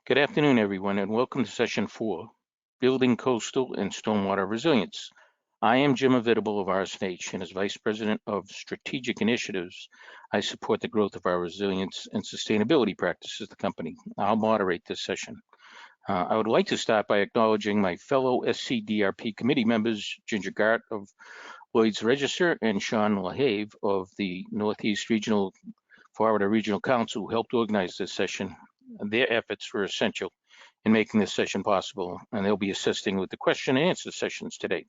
Good afternoon, everyone, and welcome to Session 4, Building Coastal and Stormwater Resilience. I am Jim Avitable of RSNH, and as Vice President of Strategic Initiatives, I support the growth of our resilience and sustainability practices at the company. I'll moderate this session. I would like to start by acknowledging my fellow SCDRP committee members, Ginger Gart of Lloyds Register and Sean LaHave of the Northeast Regional Florida Regional Council, who helped organize this session. Their efforts were essential in making this session possible, and they'll be assisting with the question and answer sessions today.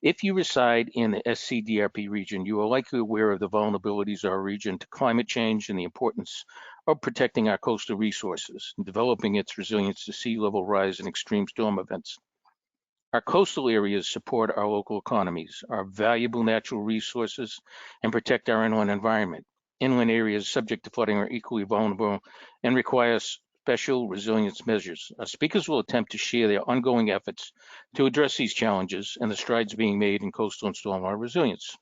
If you reside in the SCDRP region, you are likely aware of the vulnerabilities of our region to climate change and the importance of protecting our coastal resources and developing its resilience to sea level rise and extreme storm events. Our coastal areas support our local economies, our valuable natural resources, and protect our inland environment. Inland areas subject to flooding are equally vulnerable and require special resilience measures. Our speakers will attempt to share their ongoing efforts to address these challenges and the strides being made in coastal and stormwater resilience.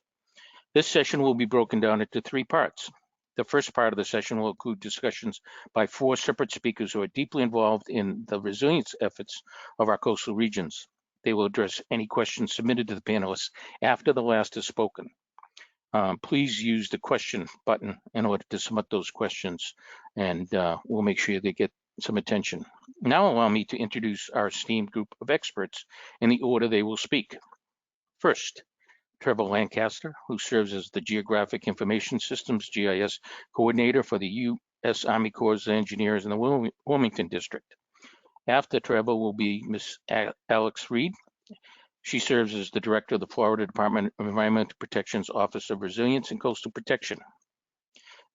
This session will be broken down into 3 parts. The first part of the session will include discussions by 4 separate speakers who are deeply involved in the resilience efforts of our coastal regions. They will address any questions submitted to the panelists after the last is spoken. Please use the question button in order to submit those questions, and we'll make sure they get some attention. Now allow me to introduce our esteemed group of experts in the order they will speak. First, Trevor Lancaster, who serves as the Geographic Information Systems GIS Coordinator for the U.S. Army Corps of Engineers in the Wilmington District. After Trevor will be Ms. Alex Reed. She serves as the Director of the Florida Department of Environmental Protection's Office of Resilience and Coastal Protection.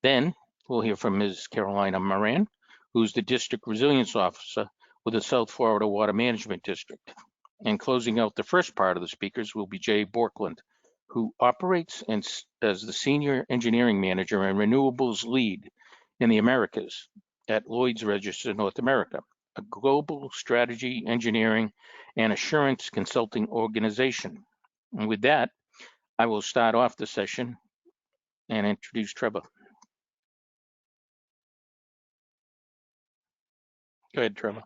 Then we'll hear from Ms. Carolina Maran, who's the District Resilience Officer with the South Florida Water Management District. And closing out the first part of the speakers will be Jay Borkland, who operates as the Senior Engineering Manager and Renewables Lead in the Americas at Lloyds Register North America, a global strategy, engineering, and assurance consulting organization. And with that, I will start off the session and introduce Trevor. Go ahead, Trevor.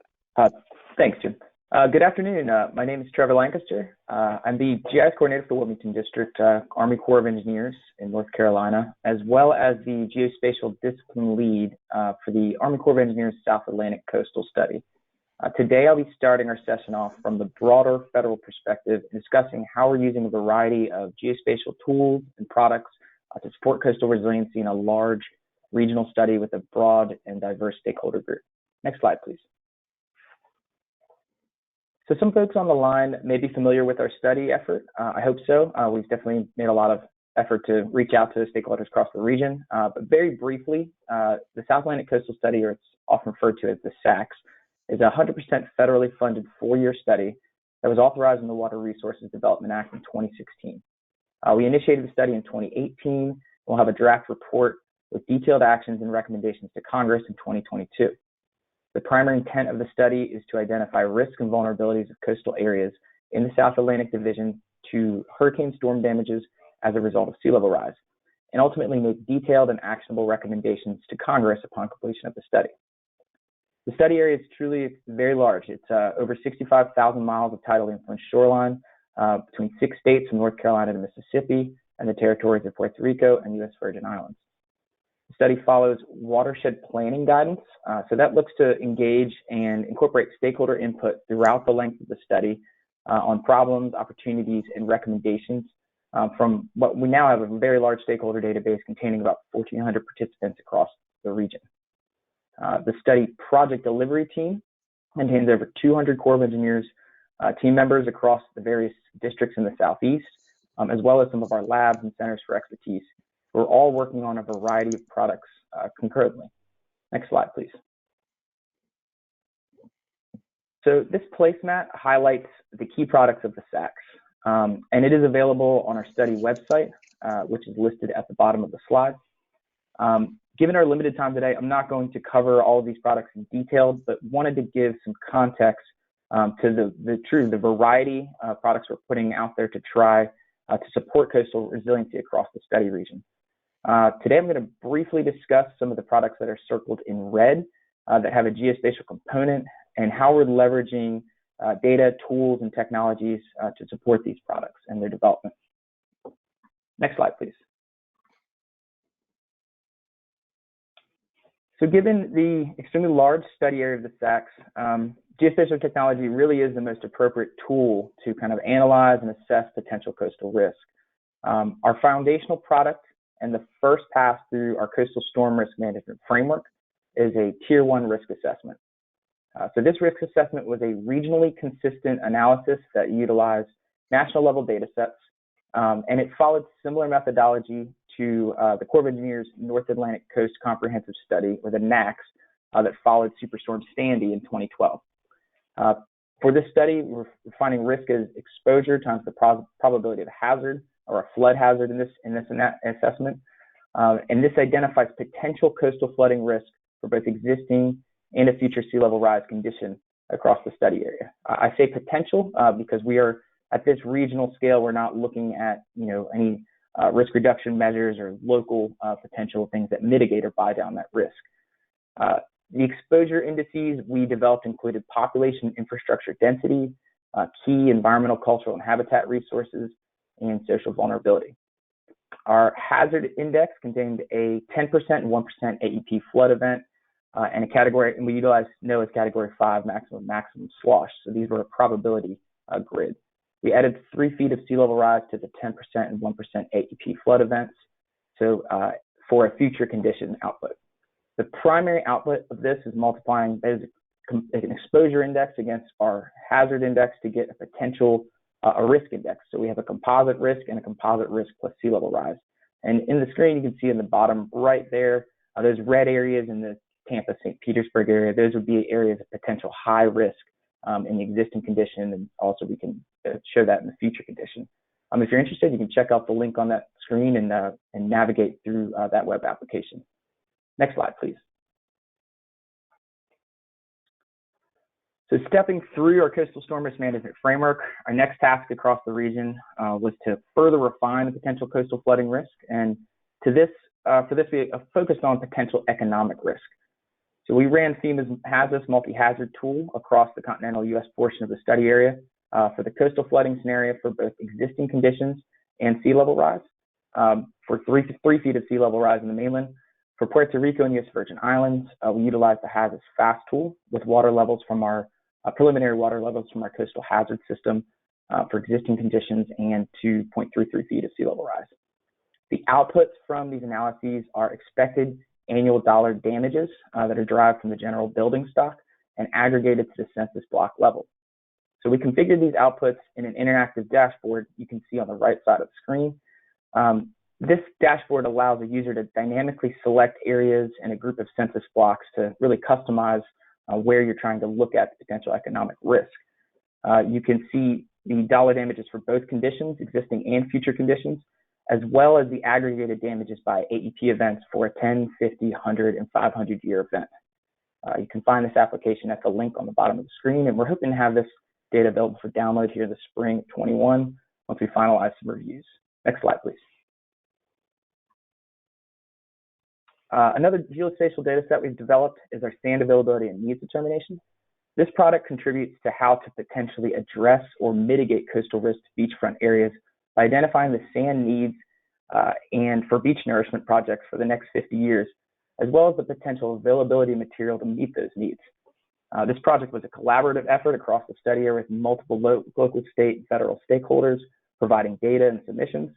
Thanks, Jim. Good afternoon. My name is Trevor Lancaster. I'm the GIS Coordinator for the Wilmington District, Army Corps of Engineers in North Carolina, as well as the Geospatial Discipline Lead for the Army Corps of Engineers South Atlantic Coastal Study. Today, I'll be starting our session off from the broader federal perspective, discussing how we're using a variety of geospatial tools and products to support coastal resiliency in a large regional study with a broad and diverse stakeholder group. Next slide, please. So some folks on the line may be familiar with our study effort. I hope so. We've definitely made a lot of effort to reach out to stakeholders across the region. But very briefly, the South Atlantic Coastal Study, or it's often referred to as the SACS, is a 100% federally funded 4-year study that was authorized in the Water Resources Development Act in 2016. We initiated the study in 2018. We'll have a draft report with detailed actions and recommendations to Congress in 2022. The primary intent of the study is to identify risks and vulnerabilities of coastal areas in the South Atlantic Division to hurricane storm damages as a result of sea level rise, and ultimately make detailed and actionable recommendations to Congress upon completion of the study. The study area is truly very large. It's over 65,000 miles of tidal influenced shoreline between 6 states from North Carolina to Mississippi and the territories of Puerto Rico and U.S. Virgin Islands. The study follows watershed planning guidance, so that looks to engage and incorporate stakeholder input throughout the length of the study on problems, opportunities, and recommendations from what we now have a very large stakeholder database containing about 1,400 participants across the region. The study project delivery team contains over 200 Corps of Engineers team members across the various districts in the Southeast, as well as some of our labs and centers for expertise. We're all working on a variety of products concurrently. Next slide, please. So this placemat highlights the key products of the SACS, and it is available on our study website, which is listed at the bottom of the slide. Given our limited time today, I'm not going to cover all of these products in detail, but wanted to give some context to the variety of products we're putting out there to try to support coastal resiliency across the study region. Today, I'm going to briefly discuss some of the products that are circled in red that have a geospatial component, and how we're leveraging data, tools, and technologies to support these products and their development. Next slide, please. So given the extremely large study area of the SACS, geospatial technology really is the most appropriate tool to kind of analyze and assess potential coastal risk. Our foundational product and the first pass through our coastal storm risk management framework is a Tier 1 risk assessment. So this risk assessment was a regionally consistent analysis that utilized national level data sets, and it followed similar methodology to the Corps of Engineers North Atlantic Coast Comprehensive Study, or the NACS, that followed Superstorm Sandy in 2012. For this study, we're defining risk as exposure times the probability of a hazard or a flood hazard in this assessment. And this identifies potential coastal flooding risk for both existing and a future sea level rise condition across the study area. I say potential because we are at this regional scale. We're not looking at any risk reduction measures or local potential things that mitigate or buy down that risk. The exposure indices we developed included population infrastructure density, key environmental, cultural, and habitat resources, and social vulnerability. Our hazard index contained a 10% and 1% AEP flood event, and a category, and we utilized NOAA's category 5 maximum swash. So these were a probability grid. We added 3 feet of sea level rise to the 10% and 1% AEP flood events, so for a future condition output. The primary output of this is multiplying an exposure index against our hazard index to get a potential a risk index. So we have a composite risk and a composite risk plus sea level rise. And in the screen, you can see in the bottom right there, those red areas in the Tampa, St. Petersburg area, those would be areas of potential high risk in the existing condition, and also we can show that in the future condition. If you're interested, you can check out the link on that screen and navigate through that web application. Next slide, please. So stepping through our coastal storm risk management framework, our next task across the region was to further refine the potential coastal flooding risk. And for this, we focused on potential economic risk. So we ran FEMA's HAZUS multi-hazard tool across the continental U.S. portion of the study area for the coastal flooding scenario for both existing conditions and sea level rise. For 3 feet of sea level rise in the mainland. For Puerto Rico and U.S. Virgin Islands, we utilized the HAZUS FAST tool with water levels from our preliminary water levels from our coastal hazard system for existing conditions and 2.33 feet of sea level rise. The outputs from these analyses are expected annual dollar damages that are derived from the general building stock and aggregated to the census block level. So we configured these outputs in an interactive dashboard you can see on the right side of the screen. This dashboard allows a user to dynamically select areas and a group of census blocks to really customize where you're trying to look at the potential economic risk. You can see the dollar damages for both conditions, existing and future conditions, as well as the aggregated damages by AEP events for a 10, 50, 100, and 500-year event. You can find this application at the link on the bottom of the screen, and we're hoping to have this data available for download here in the spring of 21 once we finalize some reviews. Next slide, please. Another geospatial data set we've developed is our sand availability and needs determination. This product contributes to how to potentially address or mitigate coastal risk to beachfront areas by identifying the sand needs and for beach nourishment projects for the next 50 years, as well as the potential availability of material to meet those needs. This project was a collaborative effort across the study area with multiple local, state, and federal stakeholders providing data and submissions.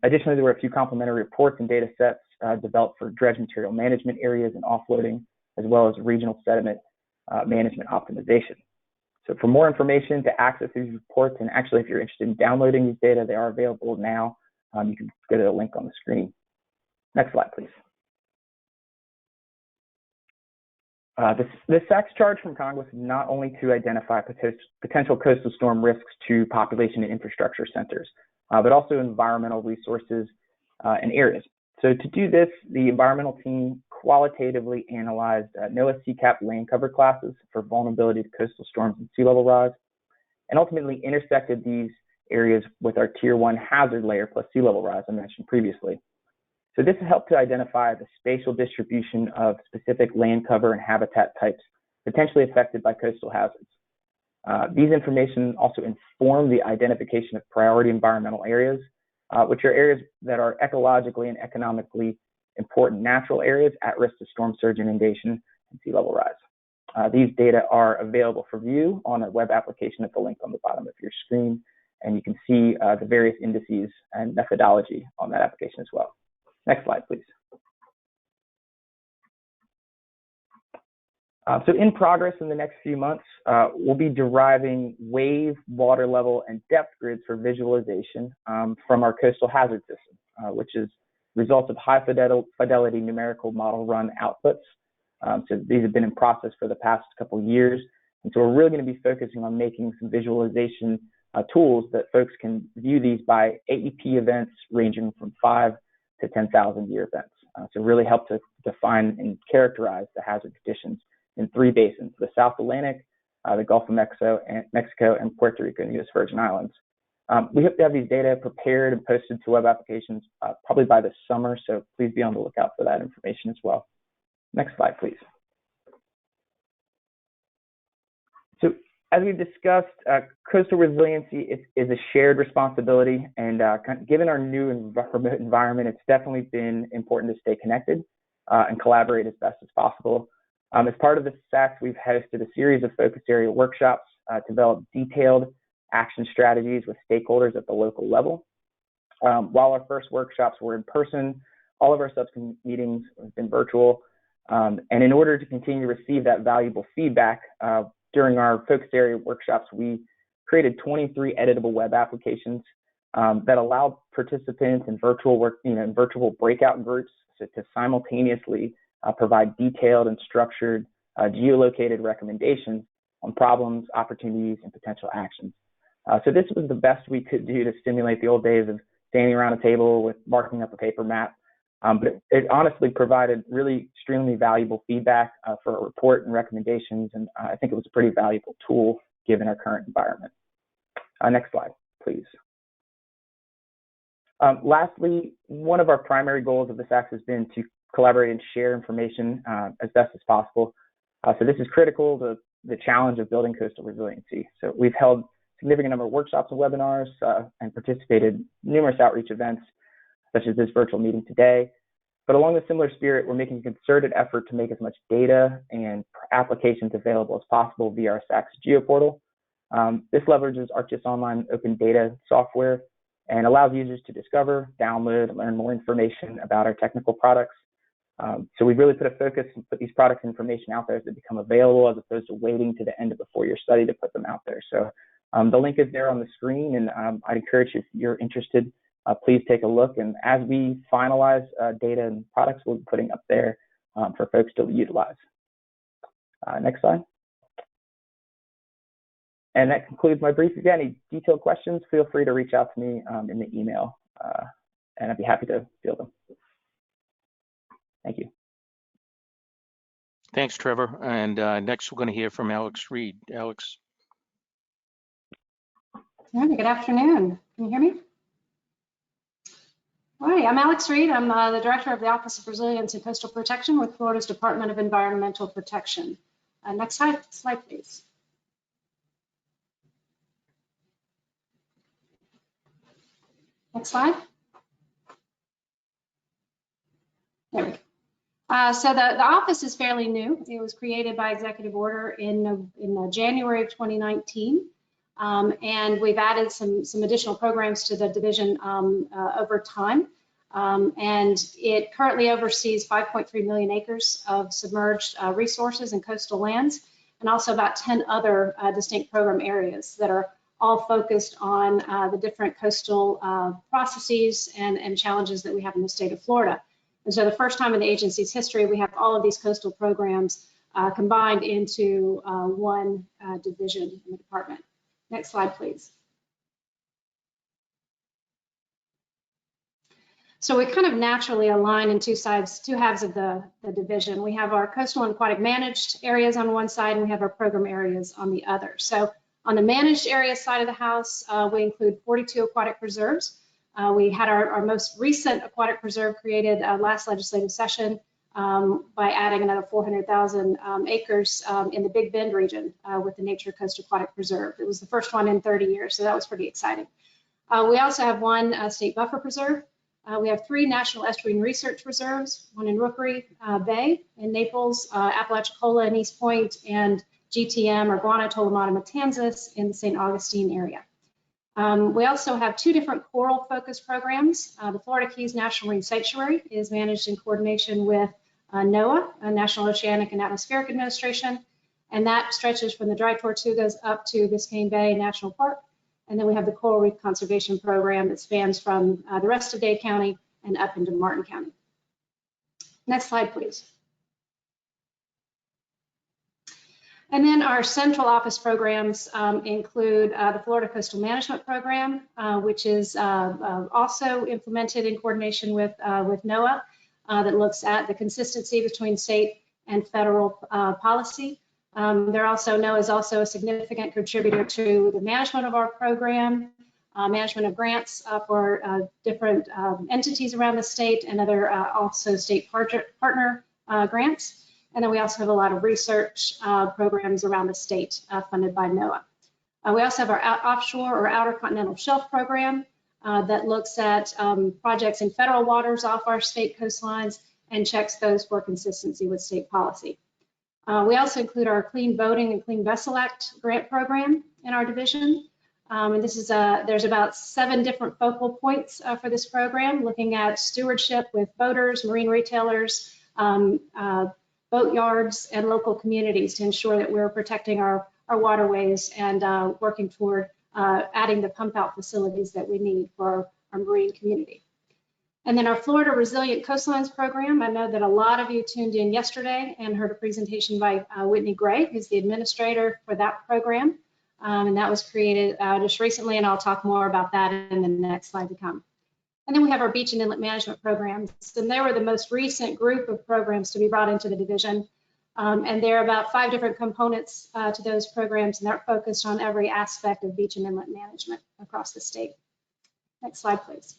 Additionally, there were a few complementary reports and data sets developed for dredge material management areas and offloading, as well as regional sediment management optimization. So for more information to access these reports, and actually if you're interested in downloading these data, they are available now. You can go to the link on the screen. Next slide, please. This SACS charge from Congress is not only to identify potential coastal storm risks to population and infrastructure centers, but also environmental resources and areas. So to do this, the environmental team qualitatively analyzed NOAA CCAP land cover classes for vulnerability to coastal storms and sea level rise, and ultimately intersected these areas with our Tier 1 hazard layer plus sea level rise I mentioned previously. So this has helped to identify the spatial distribution of specific land cover and habitat types potentially affected by coastal hazards. These information also inform the identification of priority environmental areas, which are areas that are ecologically and economically important natural areas at risk of storm surge inundation and sea level rise. These data are available for view on a web application at the link on the bottom of your screen, and you can see the various indices and methodology on that application as well. Next slide, please. So in progress in the next few months, we'll be deriving wave, water level, and depth grids for visualization from our coastal hazard system, which is results of high fidelity numerical model run outputs. So these have been in process for the past couple of years. And so we're really going to be focusing on making some visualization tools that folks can view these by AEP events ranging from 5 to 10,000 year events. So really help to define and characterize the hazard conditions in 3 basins: the South Atlantic, the Gulf of Mexico, and Puerto Rico and U.S. Virgin Islands. We hope to have these data prepared and posted to web applications probably by the summer, so please be on the lookout for that information as well. Next slide, please. So as we've discussed, coastal resiliency is a shared responsibility, and given our new remote environment, it's definitely been important to stay connected and collaborate as best as possible. As part of the SACS, we've hosted a series of focus area workshops to develop detailed action strategies with stakeholders at the local level. While our first workshops were in person, all of our subsequent meetings have been virtual. And in order to continue to receive that valuable feedback, during our focus area workshops, we created 23 editable web applications that allow participants in virtual breakout groups to simultaneously provide detailed and structured geolocated recommendations on problems, opportunities, and potential actions. So this was the best we could do to stimulate the old days of standing around a table with marking up a paper map. But it honestly provided really extremely valuable feedback for a report and recommendations, and I think it was a pretty valuable tool given our current environment. Next slide, please. Lastly, one of our primary goals of the SACS has been to collaborate and share information as best as possible. So this is critical to the challenge of building coastal resiliency. So we've held a significant number of workshops and webinars and participated in numerous outreach events, such as this virtual meeting today. But along a similar spirit, we're making a concerted effort to make as much data and applications available as possible via our SACS GeoPortal. This leverages ArcGIS Online open data software and allows users to discover, download, and learn more information about our technical products. So we've really put a focus and put these products information out there as they become available, as opposed to waiting to the end of the 4-year study to put them out there. So the link is there on the screen, and I'd encourage you, if you're interested, please take a look. And as we finalize data and products, we'll be putting up there for folks to utilize. Next slide. And that concludes my brief. If you have any detailed questions, feel free to reach out to me in the email, and I'd be happy to field them. Thank you. Thanks, Trevor. And next, we're going to hear from Alex Reed. Alex. All right, good afternoon. Can you hear me? All right, I'm Alex Reed. I'm the Director of the Office of Resilience and Coastal Protection with Florida's Department of Environmental Protection. Next slide, please. Next slide. There we go. So the office is fairly new. It was created by executive order in January of 2019. And we've added some additional programs to the division over time. And it currently oversees 5.3 million acres of submerged resources and coastal lands, and also about 10 other distinct program areas that are all focused on the different coastal processes and challenges that we have in the state of Florida. And so the first time in the agency's history, we have all of these coastal programs combined into one division in the department. Next slide, please. So we kind of naturally align in two halves of the division. We have our coastal and aquatic managed areas on one side, and we have our program areas on the other. So on the managed area side of the house, we include 42 aquatic reserves, We had our most recent aquatic preserve created last legislative session by adding another 400,000 acres in the Big Bend region with the Nature Coast Aquatic Preserve. It was the first one in 30 years, so that was pretty exciting. We also have one state buffer preserve. We have 3 national estuarine research reserves, one in Rookery Bay, in Naples, Apalachicola in East Point, and GTM or Guana Tolomata Matanzas in the St. Augustine area. We also have 2 different coral focused programs. The Florida Keys National Marine Sanctuary is managed in coordination with NOAA, National Oceanic and Atmospheric Administration, and that stretches from the Dry Tortugas up to Biscayne Bay National Park. And then we have the Coral Reef Conservation Program that spans from the rest of Dade County and up into Martin County. Next slide, please. And then our central office programs include the Florida Coastal Management Program, which is also implemented in coordination with NOAA, that looks at the consistency between state and federal policy. NOAA is also a significant contributor to the management of our program, management of grants for different entities around the state and other also state partner grants. And then we also have a lot of research programs around the state funded by NOAA. We also have our Offshore or Outer Continental Shelf program that looks at projects in federal waters off our state coastlines and checks those for consistency with state policy. We also include our Clean Boating and Clean Vessel Act grant program in our division. And this is there's about 7 different focal points for this program, looking at stewardship with boaters, marine retailers, boat yards, and local communities to ensure that we're protecting our waterways and working toward adding the pump out facilities that we need for our marine community. And then our Florida Resilient Coastlines program, I know that a lot of you tuned in yesterday and heard a presentation by Whitney Gray, who's the administrator for that program. And that was created just recently, and I'll talk more about that in the next slide to come. And then we have our beach and inlet management programs, and they were the most recent group of programs to be brought into the division. And there are about 5 different components to those programs, and they're focused on every aspect of beach and inlet management across the state. Next slide, please.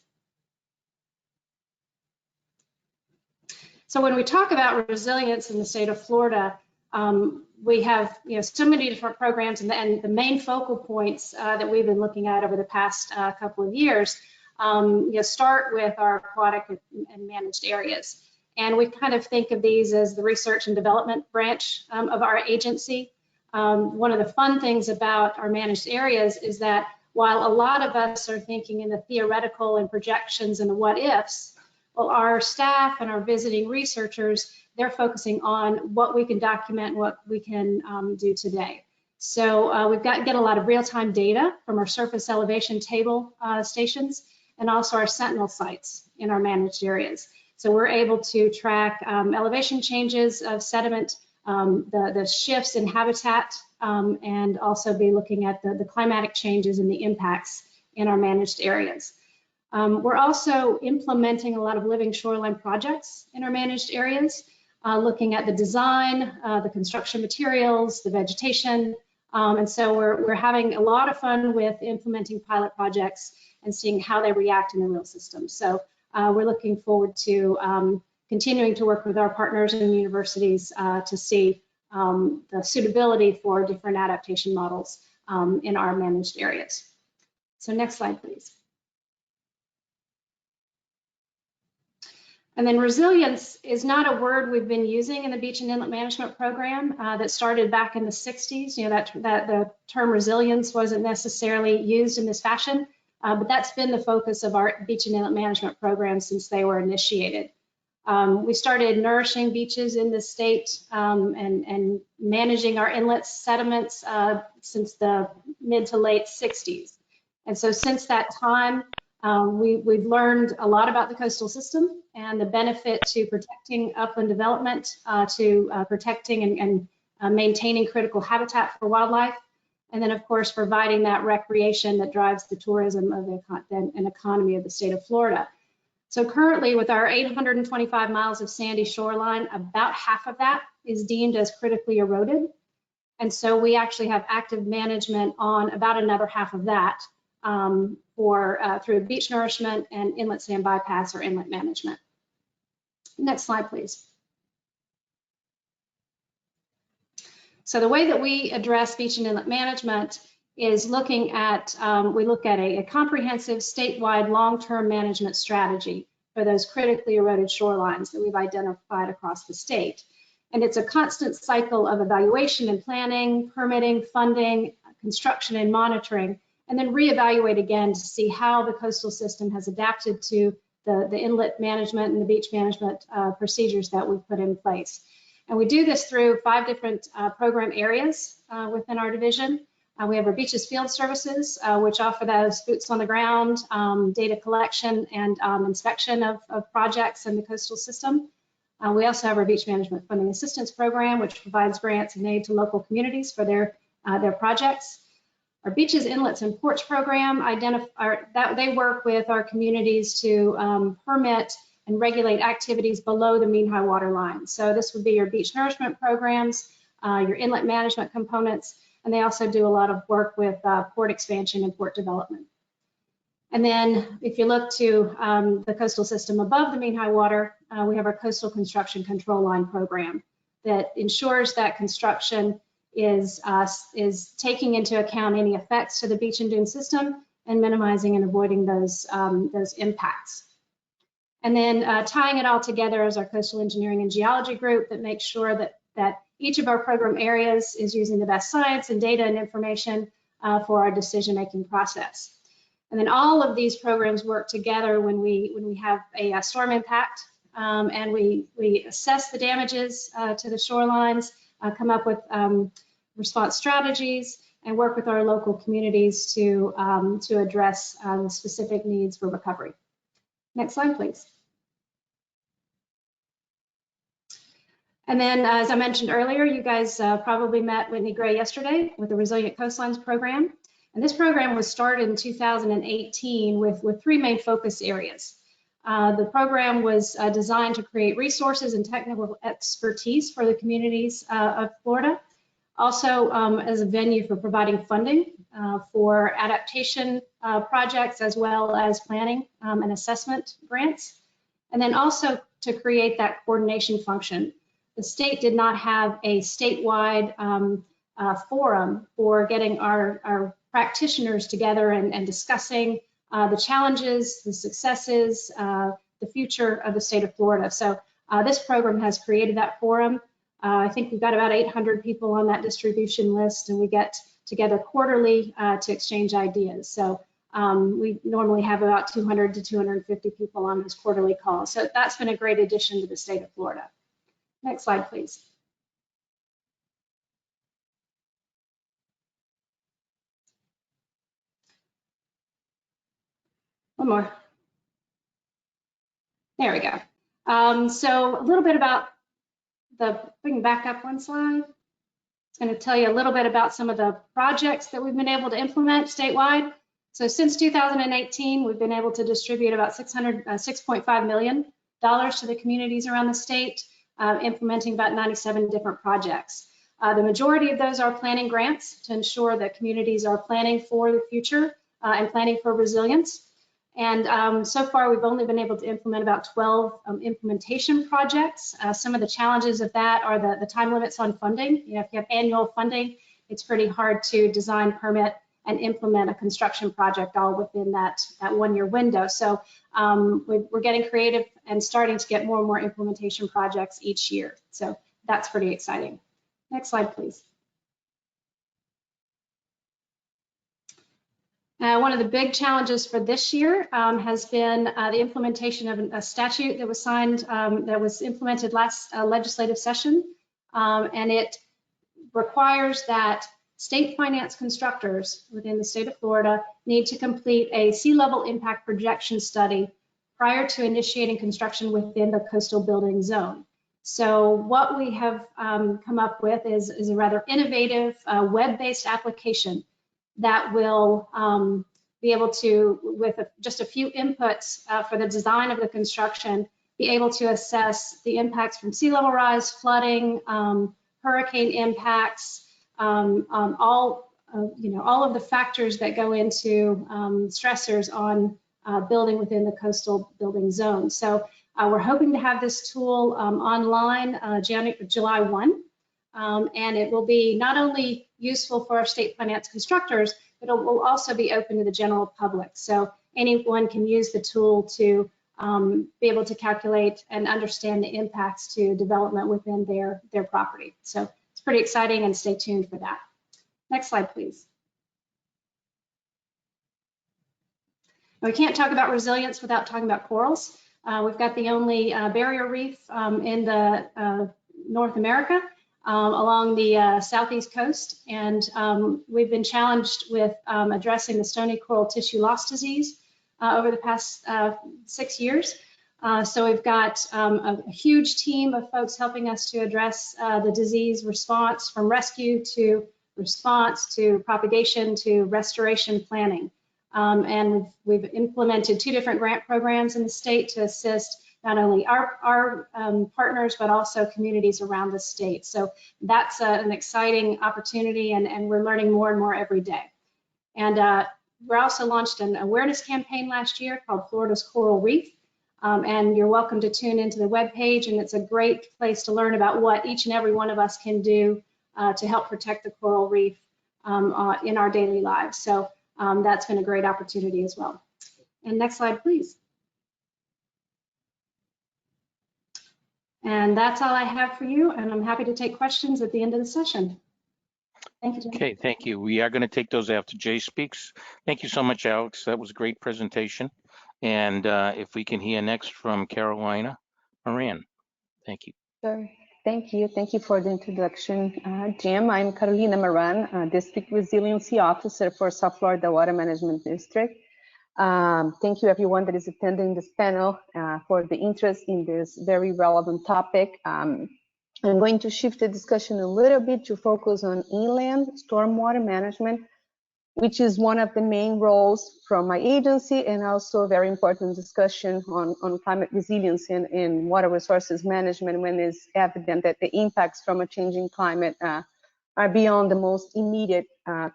So when we talk about resilience in the state of Florida, we have so many different programs, and the main focal points that we've been looking at over the past couple of years start with our aquatic and managed areas. And we kind of think of these as the research and development branch of our agency. One of the fun things about our managed areas is that while a lot of us are thinking in the theoretical and projections and the what ifs, well, our staff and our visiting researchers, they're focusing on what we can document and what we can do today. So we've get a lot of real-time data from our surface elevation table stations and also our sentinel sites in our managed areas. So we're able to track elevation changes of sediment, the shifts in habitat, and also be looking at the climatic changes and the impacts in our managed areas. We're also implementing a lot of living shoreline projects in our managed areas, looking at the design, the construction materials, the vegetation, and so we're having a lot of fun with implementing pilot projects and seeing how they react in the real system. So we're looking forward to continuing to work with our partners and universities to see the suitability for different adaptation models in our managed areas. So next slide, please. And then resilience is not a word we've been using in the beach and inlet management program that started back in the 60s. That the term resilience wasn't necessarily used in this fashion, but that's been the focus of our beach and inlet management program since they were initiated. We started nourishing beaches in the state and managing our inlet sediments since the mid to late 60s. And so since that time, we've learned a lot about the coastal system and the benefit to protecting upland development, to protecting and maintaining critical habitat for wildlife, and then of course providing that recreation that drives the tourism of an economy of the state of Florida. So currently with our 825 miles of sandy shoreline, about half of that is deemed as critically eroded. And so we actually have active management on about another half of that. through beach nourishment and inlet sand bypass or inlet management. Next slide, please. So the way that we address beach and inlet management is looking at, we look at a comprehensive statewide long-term management strategy for those critically eroded shorelines that we've identified across the state. And it's a constant cycle of evaluation and planning, permitting, funding, construction and monitoring, and then reevaluate again to see how the coastal system has adapted to the inlet management and the beach management procedures that we've put in place. And we do this through 5 different program areas within our division. We have our beaches field services, which offer those boots on the ground, data collection and inspection of projects in the coastal system. We also have our beach management funding assistance program, which provides grants and aid to local communities for their projects. Our beaches, inlets, and ports program they work with our communities to permit and regulate activities below the mean high water line. So this would be your beach nourishment programs, your inlet management components, and they also do a lot of work with port expansion and port development. And then if you look to the coastal system above the mean high water, we have our coastal construction control line program that ensures that construction is taking into account any effects to the beach and dune system and minimizing and avoiding those impacts. And then tying it all together is our coastal engineering and geology group that makes sure that each of our program areas is using the best science and data and information for our decision-making process. And then all of these programs work together when we have a storm impact, and we assess the damages to the shorelines, come up with response strategies, and work with our local communities to address specific needs for recovery. Next slide, please. And then, as I mentioned earlier, you guys probably met Whitney Gray yesterday with the Resilient Coastlines program. And this program was started in 2018 with 3 main focus areas. The program was designed to create resources and technical expertise for the communities of Florida, also as a venue for providing funding for adaptation projects as well as planning and assessment grants, and then also to create that coordination function. The state did not have a statewide forum for getting our practitioners together and discussing the challenges, the successes, the future of the state of Florida. So this program has created that forum. I think we've got about 800 people on that distribution list, and we get together quarterly to exchange ideas. So we normally have about 200 to 250 people on those quarterly calls. So that's been a great addition to the state of Florida. Next slide, please. One more. There we go. So a little bit about bring back up one slide. It's going to tell you a little bit about some of the projects that we've been able to implement statewide. So since 2018, we've been able to distribute about $6.5 million to the communities around the state, implementing about 97 different projects. The majority of those are planning grants to ensure that communities are planning for the future and planning for resilience. And so far, we've only been able to implement about 12 implementation projects. Some of the challenges of that are the time limits on funding. You know, if you have annual funding, it's pretty hard to design, permit, and implement a construction project all within that 1-year window. So we're getting creative and starting to get more and more implementation projects each year. So that's pretty exciting. Next slide, please. One of the big challenges for this year has been the implementation of a statute that was signed, that was implemented last legislative session, and it requires that state finance constructors within the state of Florida need to complete a sea level impact projection study prior to initiating construction within the coastal building zone. So what we have come up with is a rather innovative web-based application that will be able to, with just a few inputs for the design of the construction, be able to assess the impacts from sea level rise, flooding, hurricane impacts, all all of the factors that go into stressors on building within the coastal building zone. So we're hoping to have this tool online July 1, and it will be not only useful for our state finance constructors, but it will also be open to the general public. So anyone can use the tool to be able to calculate and understand the impacts to development within their property. So it's pretty exciting, and stay tuned for that. Next slide, please. We can't talk about resilience without talking about corals. We've got the only barrier reef in the North America along the southeast coast, and we've been challenged with addressing the stony coral tissue loss disease over the past 6 years. So we've got a huge team of folks helping us to address the disease response, from rescue to response to propagation to restoration planning. And we've implemented 2 different grant programs in the state to assist not only our partners, but also communities around the state. So that's an exciting opportunity, and we're learning more and more every day. And we also launched an awareness campaign last year called Florida's Coral Reef. And you're welcome to tune into the webpage, and it's a great place to learn about what each and every one of us can do to help protect the coral reef in our daily lives. So that's been a great opportunity as well. And next slide, please. And that's all I have for you, and I'm happy to take questions at the end of the session. Thank you, Jim. Okay, thank you. We are going to take those after Jay speaks. Thank you so much, Alex. That was a great presentation. And if we can hear next from Carolina Maran. Thank you. Sure. Thank you. Thank you for the introduction, Jim. I'm Carolina Maran, District Resiliency Officer for South Florida Water Management District. Thank you, everyone that is attending this panel for the interest in this very relevant topic. I'm going to shift the discussion a little bit to focus on inland stormwater management, which is one of the main roles from my agency, and also a very important discussion on climate resilience in water resources management, when it's evident that the impacts from a changing climate are beyond the most immediate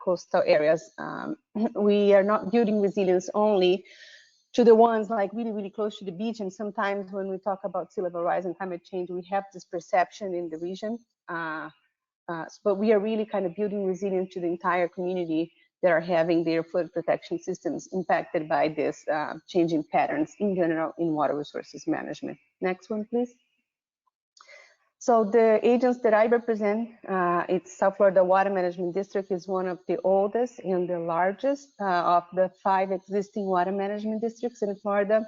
coastal areas. We are not building resilience only to the ones like really, really close to the beach, and sometimes when we talk about sea level rise and climate change, we have this perception in the region, but we are really kind of building resilience to the entire community that are having their flood protection systems impacted by this changing patterns in general in water resources management. Next one, please. So the agents that I represent, it's South Florida Water Management District, is one of the oldest and the largest of the 5 existing water management districts in Florida.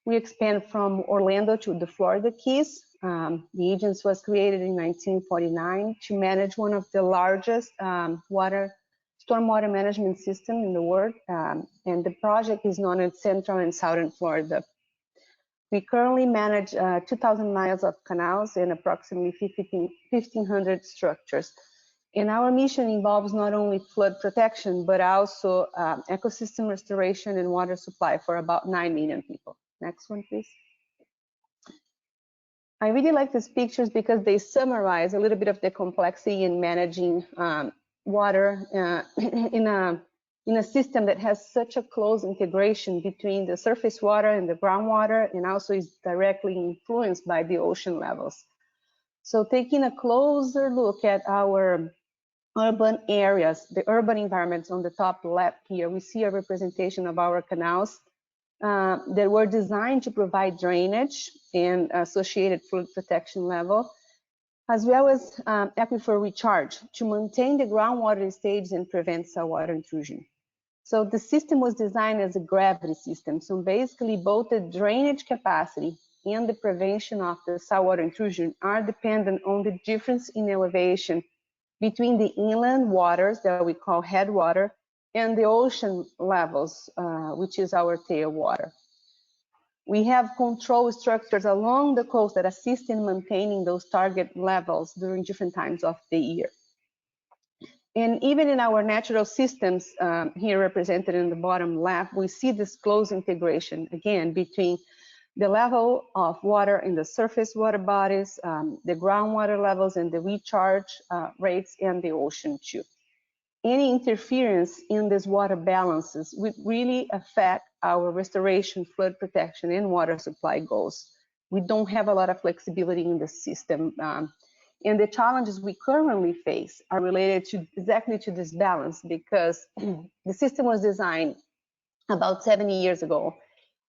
We expand from Orlando to the Florida Keys. The agency was created in 1949 to manage one of the largest stormwater management system in the world, and the project is known as Central and Southern Florida. We currently manage 2,000 miles of canals and approximately 1,500 structures. And our mission involves not only flood protection, but also ecosystem restoration and water supply for about 9 million people. Next one, please. I really like these pictures because they summarize a little bit of the complexity in managing water in a system that has such a close integration between the surface water and the groundwater, and also is directly influenced by the ocean levels. So taking a closer look at our urban areas, the urban environments on the top left here, we see a representation of our canals that were designed to provide drainage and associated flood protection level, as well as aquifer recharge to maintain the groundwater stage and prevent saltwater intrusion. So the system was designed as a gravity system. So basically both the drainage capacity and the prevention of the saltwater intrusion are dependent on the difference in elevation between the inland waters that we call headwater and the ocean levels, which is our tailwater. We have control structures along the coast that assist in maintaining those target levels during different times of the year. And even in our natural systems, here represented in the bottom left, we see this close integration, again, between the level of water in the surface water bodies, the groundwater levels and the recharge rates, and the ocean too. any interference in these water balances would really affect our restoration, flood protection, and water supply goals. We don't have a lot of flexibility in the system. And the challenges we currently face are related to exactly to this balance, because the system was designed about 70 years ago,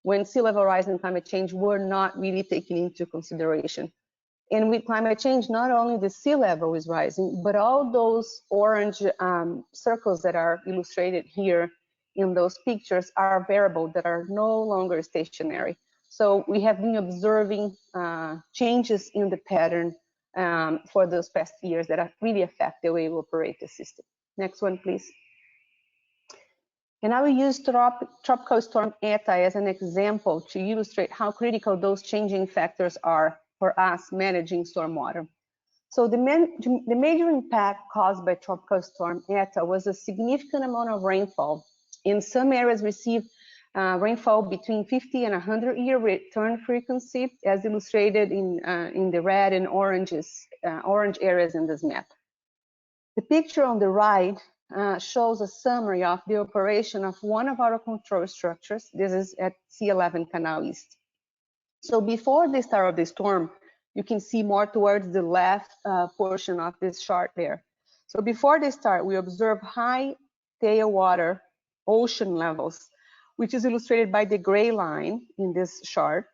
when sea level rise and climate change were not really taken into consideration. And with climate change, not only the sea level is rising, but all those orange circles that are illustrated here in those pictures are variable, that are no longer stationary. So we have been observing changes in the pattern for those past years that really affect the way we operate the system. Next one, please. And I will use Tropical Storm Eta as an example to illustrate how critical those changing factors are for us managing stormwater. So the major impact caused by Tropical Storm Eta was a significant amount of rainfall. In some areas received rainfall between 50 and 100-year return frequency, as illustrated in the red and orange areas in this map. The picture on the right shows a summary of the operation of one of our control structures. This is at C11 Canal East. So before the start of the storm, you can see more towards the left portion of this chart there. So before the start, we observe high tailwater ocean levels, which is illustrated by the gray line in this chart.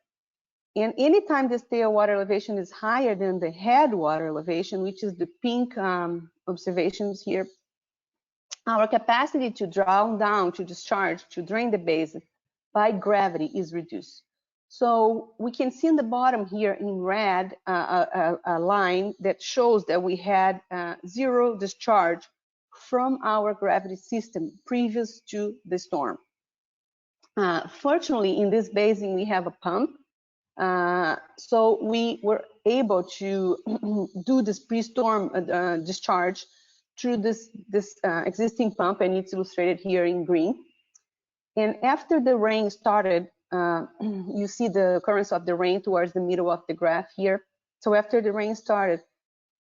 And anytime this tailwater elevation is higher than the headwater elevation, which is the pink observations here, our capacity to draw down, to discharge, to drain the basin by gravity is reduced. So we can see in the bottom here in red a line that shows that we had zero discharge from our gravity system previous to the storm. Fortunately, in this basin, we have a pump. So we were able to do this pre-storm discharge through this existing pump, and it's illustrated here in green. And after the rain started, you see the occurrence of the rain towards the middle of the graph here. So after the rain started,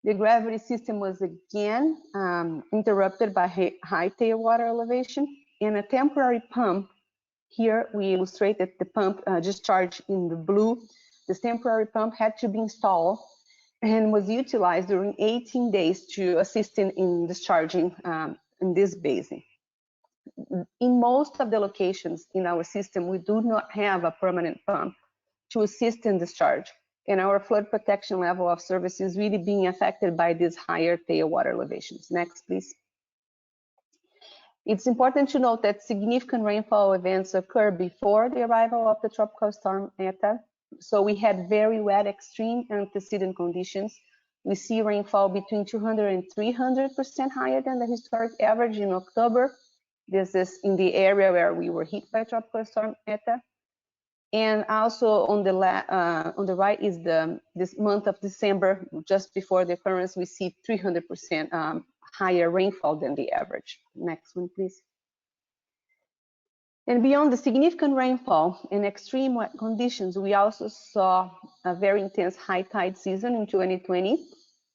the gravity system was again interrupted by high tailwater elevation, and a temporary pump. Here we illustrate that the pump discharge in the blue. This temporary pump had to be installed and was utilized during 18 days to assist in discharging in this basin. In most of the locations in our system, we do not have a permanent pump to assist in discharge, and our flood protection level of service is really being affected by these higher tailwater elevations. Next, please. It's important to note that significant rainfall events occur before the arrival of the Tropical Storm Eta. So we had very wet, extreme antecedent conditions. We see rainfall between 200 and 300% higher than the historic average in October. This is in the area where we were hit by Tropical Storm Eta. And also on the right is this month of December, just before the occurrence, we see 300% higher rainfall than the average. Next one, please. And beyond the significant rainfall and extreme wet conditions, we also saw a very intense high tide season in 2020,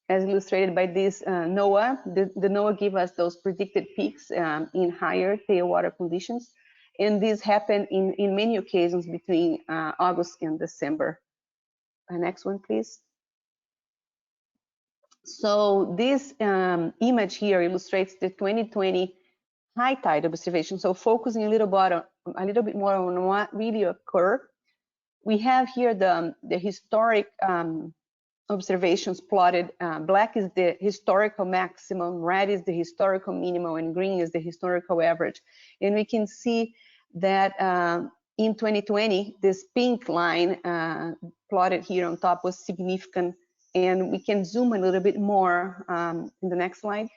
as illustrated by this NOAA. The NOAA give us those predicted peaks in higher tailwater conditions. And this happened in many occasions between August and December. Next one, please. So this image here illustrates the 2020 high tide observation. So focusing a little bit more on what really occurred. We have here the historic observations plotted. Black is the historical maximum, red is the historical minimum, and green is the historical average. And we can see that in 2020, this pink line plotted here on top was significant. And we can zoom a little bit more in the next slide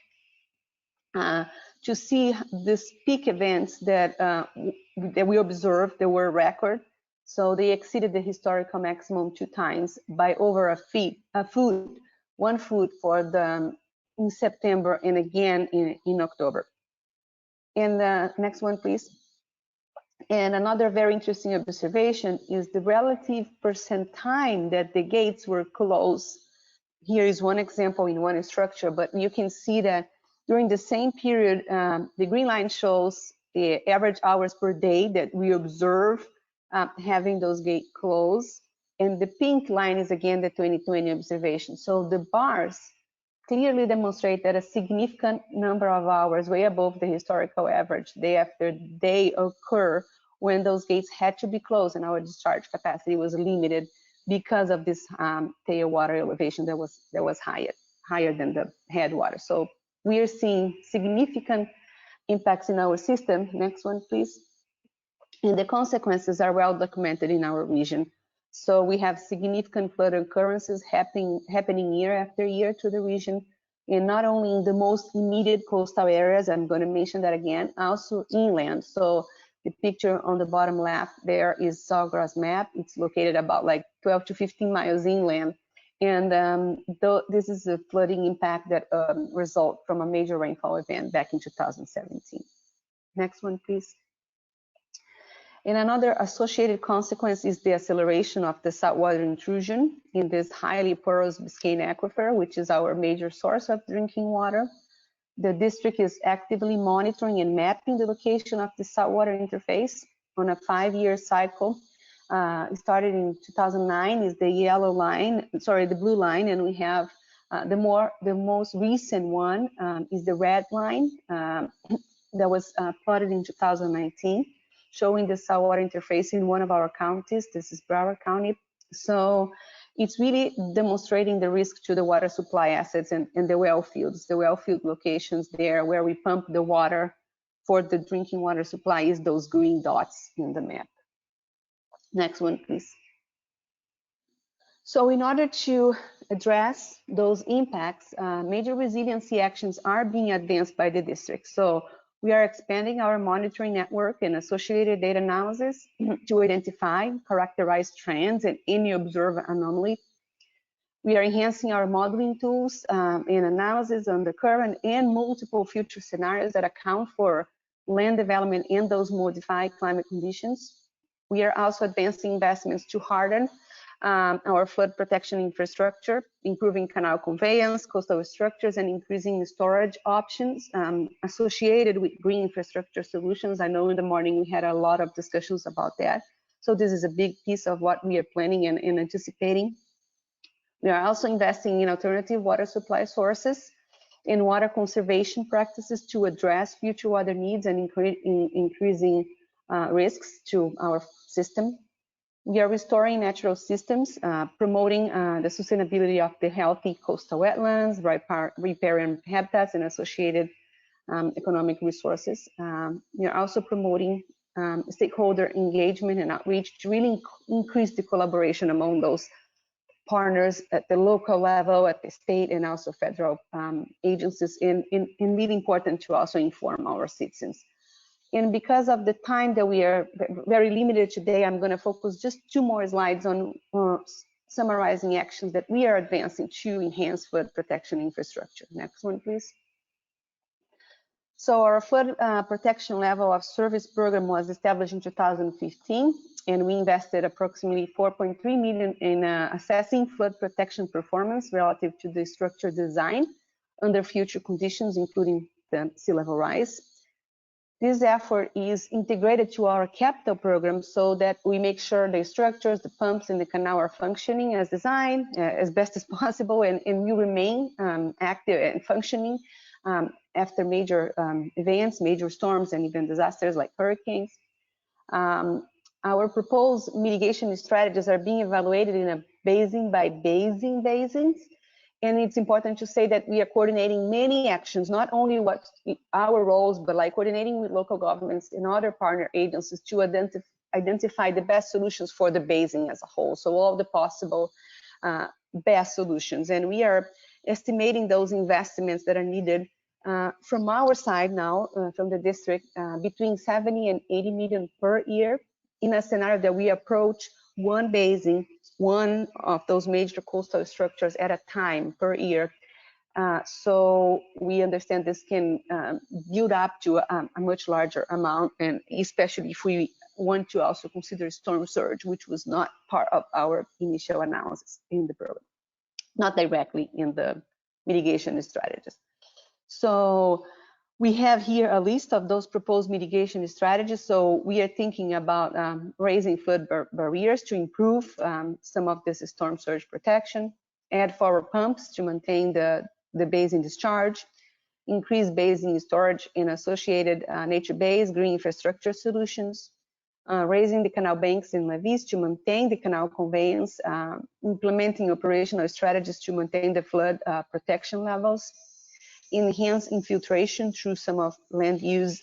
to see these peak events that we observed. They were record. So they exceeded the historical maximum 2 times by over a foot, 1 foot in September and again in October. And the next one, please. And another very interesting observation is the relative percent time that the gates were closed. Here is one example in one structure, but you can see that During the same period, the green line shows the average hours per day that we observe having those gates closed. And the pink line is again the 2020 observation. So the bars clearly demonstrate that a significant number of hours, way above the historical average, day after day, occur when those gates had to be closed and our discharge capacity was limited because of this tailwater elevation that was higher than the headwater. So we are seeing significant impacts in our system. Next one, please. And the consequences are well documented in our region. So we have significant flood occurrences happening year after year to the region, and not only in the most immediate coastal areas, I'm going to mention that again, also inland. So the picture on the bottom left there is Sawgrass map. It's located about like 12 to 15 miles inland. And this is a flooding impact that result from a major rainfall event back in 2017. Next one, please. And another associated consequence is the acceleration of the saltwater intrusion in this highly porous Biscayne aquifer, which is our major source of drinking water. The district is actively monitoring and mapping the location of the saltwater interface on a 5-year cycle. It started in 2009 is the yellow line, sorry, the blue line, and we have the most recent one is the red line that was plotted in 2019, showing the saltwater interface in one of our counties. This is Broward County. So it's really demonstrating the risk to the water supply assets and the well fields. The well field locations there where we pump the water for the drinking water supply is those green dots in the map. Next one, please. So in order to address those impacts, major resiliency actions are being advanced by the district. So we are expanding our monitoring network and associated data analysis to identify, characterize trends and any observed anomaly. We are enhancing our modeling tools and analysis on the current and multiple future scenarios that account for land development and those modified climate conditions. We are also advancing investments to harden our flood protection infrastructure, improving canal conveyance, coastal structures, and increasing storage options associated with green infrastructure solutions. I know in the morning we had a lot of discussions about that. So this is a big piece of what we are planning and anticipating. We are also investing in alternative water supply sources and water conservation practices to address future water needs and increasing risks to our system. We are restoring natural systems, promoting the sustainability of the healthy coastal wetlands, riparian habitats, and associated economic resources. We are also promoting stakeholder engagement and outreach to really increase the collaboration among those partners at the local level, at the state, and also federal agencies, and really important to also inform our citizens. And because of the time that we are very limited today, I'm going to focus just 2 more slides on summarizing actions that we are advancing to enhance flood protection infrastructure. Next one, please. So our flood protection level of service program was established in 2015, and we invested approximately $4.3 million in assessing flood protection performance relative to the structure design under future conditions, including the sea level rise. This effort is integrated to our capital program so that we make sure the structures, the pumps, and the canal are functioning as designed as best as possible, and will remain active and functioning after major events, major storms, and even disasters like hurricanes. Our proposed mitigation strategies are being evaluated in a basin by basin basis. And it's important to say that we are coordinating many actions, not only what our roles, but like coordinating with local governments and other partner agencies to identify the best solutions for the basin as a whole. So all the possible best solutions. And we are estimating those investments that are needed from our side now, from the district, between 70 and 80 million per year in a scenario that we approach one basin, one of those major coastal structures at a time per year. So we understand this can build up to a much larger amount, and especially if we want to also consider storm surge, which was not part of our initial analysis in the program, not directly in the mitigation strategies. So we have here a list of those proposed mitigation strategies. So we are thinking about raising flood barriers to improve some of this storm surge protection, add forward pumps to maintain the basin discharge, increase basin storage in associated nature-based green infrastructure solutions, raising the canal banks and levees to maintain the canal conveyance, implementing operational strategies to maintain the flood protection levels, enhance infiltration through some of land use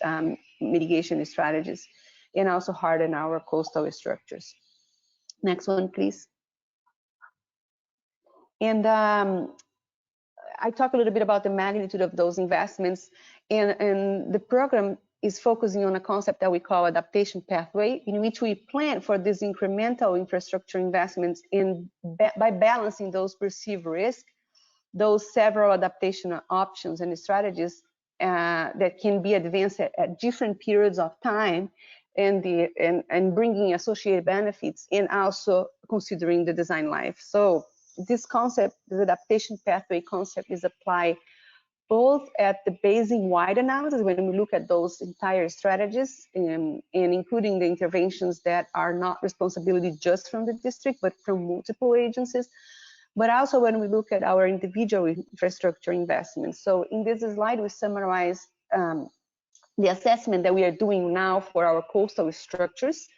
mitigation strategies, and also harden our coastal structures. Next one, please. And I talk a little bit about the magnitude of those investments, and the program is focusing on a concept that we call adaptation pathway, in which we plan for these incremental infrastructure investments by balancing those perceived risks, those several adaptation options and strategies that can be advanced at different periods of time, and bringing associated benefits, and also considering the design life. So this concept, the adaptation pathway concept, is applied both at the basin-wide analysis, when we look at those entire strategies, and including the interventions that are not responsibility just from the district, but from multiple agencies, but also when we look at our individual infrastructure investments. So in this slide, we summarize the assessment that we are doing now for our coastal structures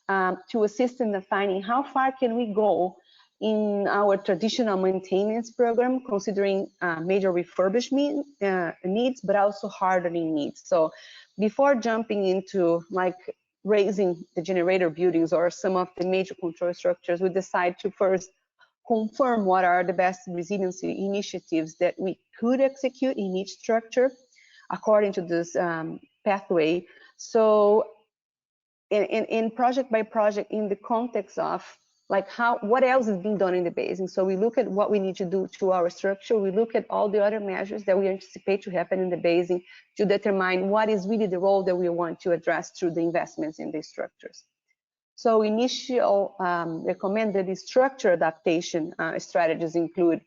to assist in defining how far can we go in our traditional maintenance program, considering major refurbishment needs, but also hardening needs. So before jumping into like raising the generator buildings or some of the major control structures, we decide to first confirm what are the best resiliency initiatives that we could execute in each structure according to this pathway. So in project by project, in the context of like what else is being done in the basin. So we look at what we need to do to our structure. We look at all the other measures that we anticipate to happen in the basin to determine what is really the role that we want to address through the investments in these structures. So initial recommended structure adaptation strategies include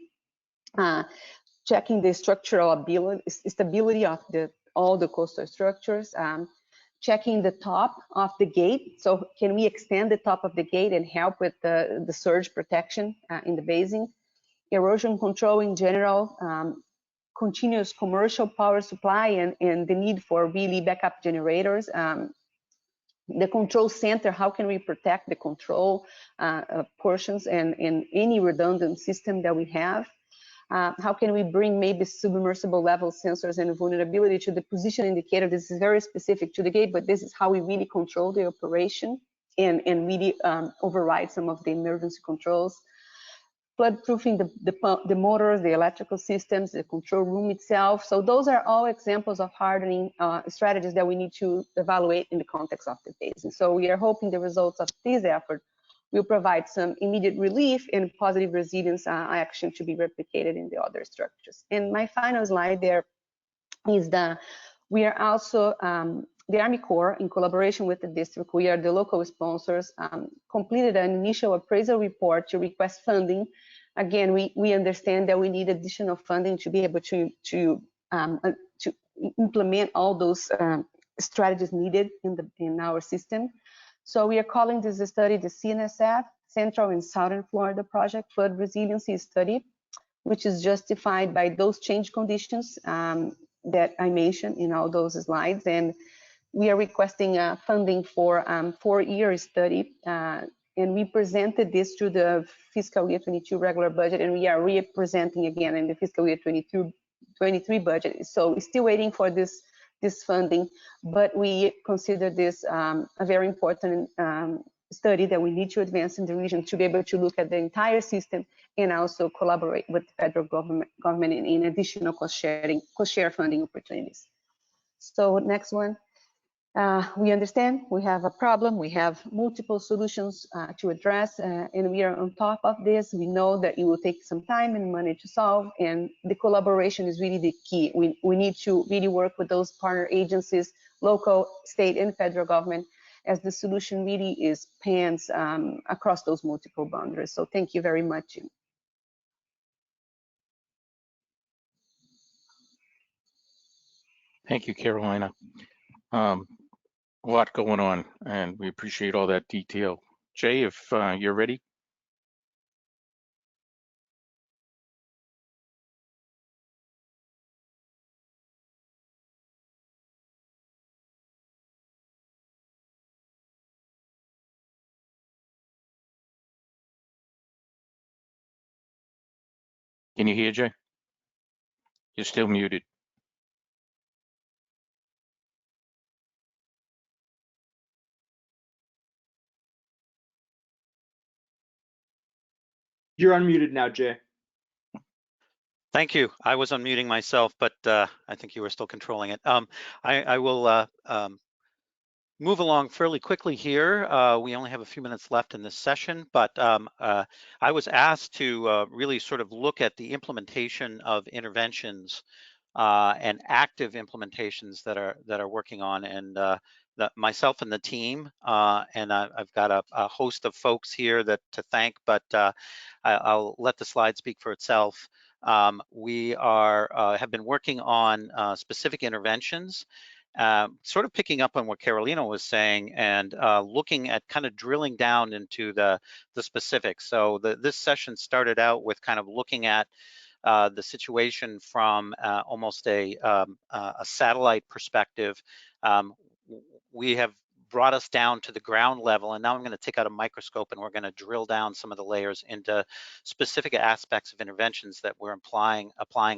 checking the structural stability of all the coastal structures, checking the top of the gate. So can we extend the top of the gate and help with the surge protection in the basin? Erosion control in general, continuous commercial power supply, and the need for really backup generators. The control center, how can we protect the control portions and any redundant system that we have? How can we bring maybe submersible level sensors and vulnerability to the position indicator? This is very specific to the gate, but this is how we really control the operation and really override some of the emergency controls. Flood-proofing the motors, the electrical systems, the control room itself. So those are all examples of hardening strategies that we need to evaluate in the context of the basin. So we are hoping the results of this effort will provide some immediate relief and positive resilience action to be replicated in the other structures. And my final slide there is we are also, the Army Corps, in collaboration with the district, we are the local sponsors, completed an initial appraisal report to request funding. Again, we understand that we need additional funding to be able to implement all those strategies needed in our system. So we are calling this study the C&SF, Central and Southern Florida Project Flood Resiliency Study, which is justified by those change conditions that I mentioned in all those slides. And we are requesting funding for a 4-year study. And we presented this through the fiscal year 22 regular budget, and we are representing again in the fiscal year 23 budget. So we're still waiting for this funding, but we consider this a very important study that we need to advance in the region to be able to look at the entire system and also collaborate with the federal government in additional cost-share funding opportunities. So next one. We understand we have a problem, we have multiple solutions to address, and we are on top of this. We know that it will take some time and money to solve, and the collaboration is really the key. We need to really work with those partner agencies, local, state, and federal government, as the solution really spans across those multiple boundaries. So thank you very much. Thank you, Carolina. A lot going on, and we appreciate all that detail. Jay, if you're ready. Can you hear, Jay? You're still muted. You're unmuted now, Jay. Thank you. I was unmuting myself, but I think you were still controlling it. I will move along fairly quickly here. We only have a few minutes left in this session, but I was asked to really sort of look at the implementation of interventions and active implementations that are working on, and myself and the team, and I've got a host of folks here to thank, but I'll let the slide speak for itself. We have been working on specific interventions, sort of picking up on what Carolina was saying, and looking at kind of drilling down into the specifics. So this session started out with kind of looking at the situation from almost a satellite perspective. We have brought us down to the ground level, and now I'm going to take out a microscope and we're going to drill down some of the layers into specific aspects of interventions that we're applying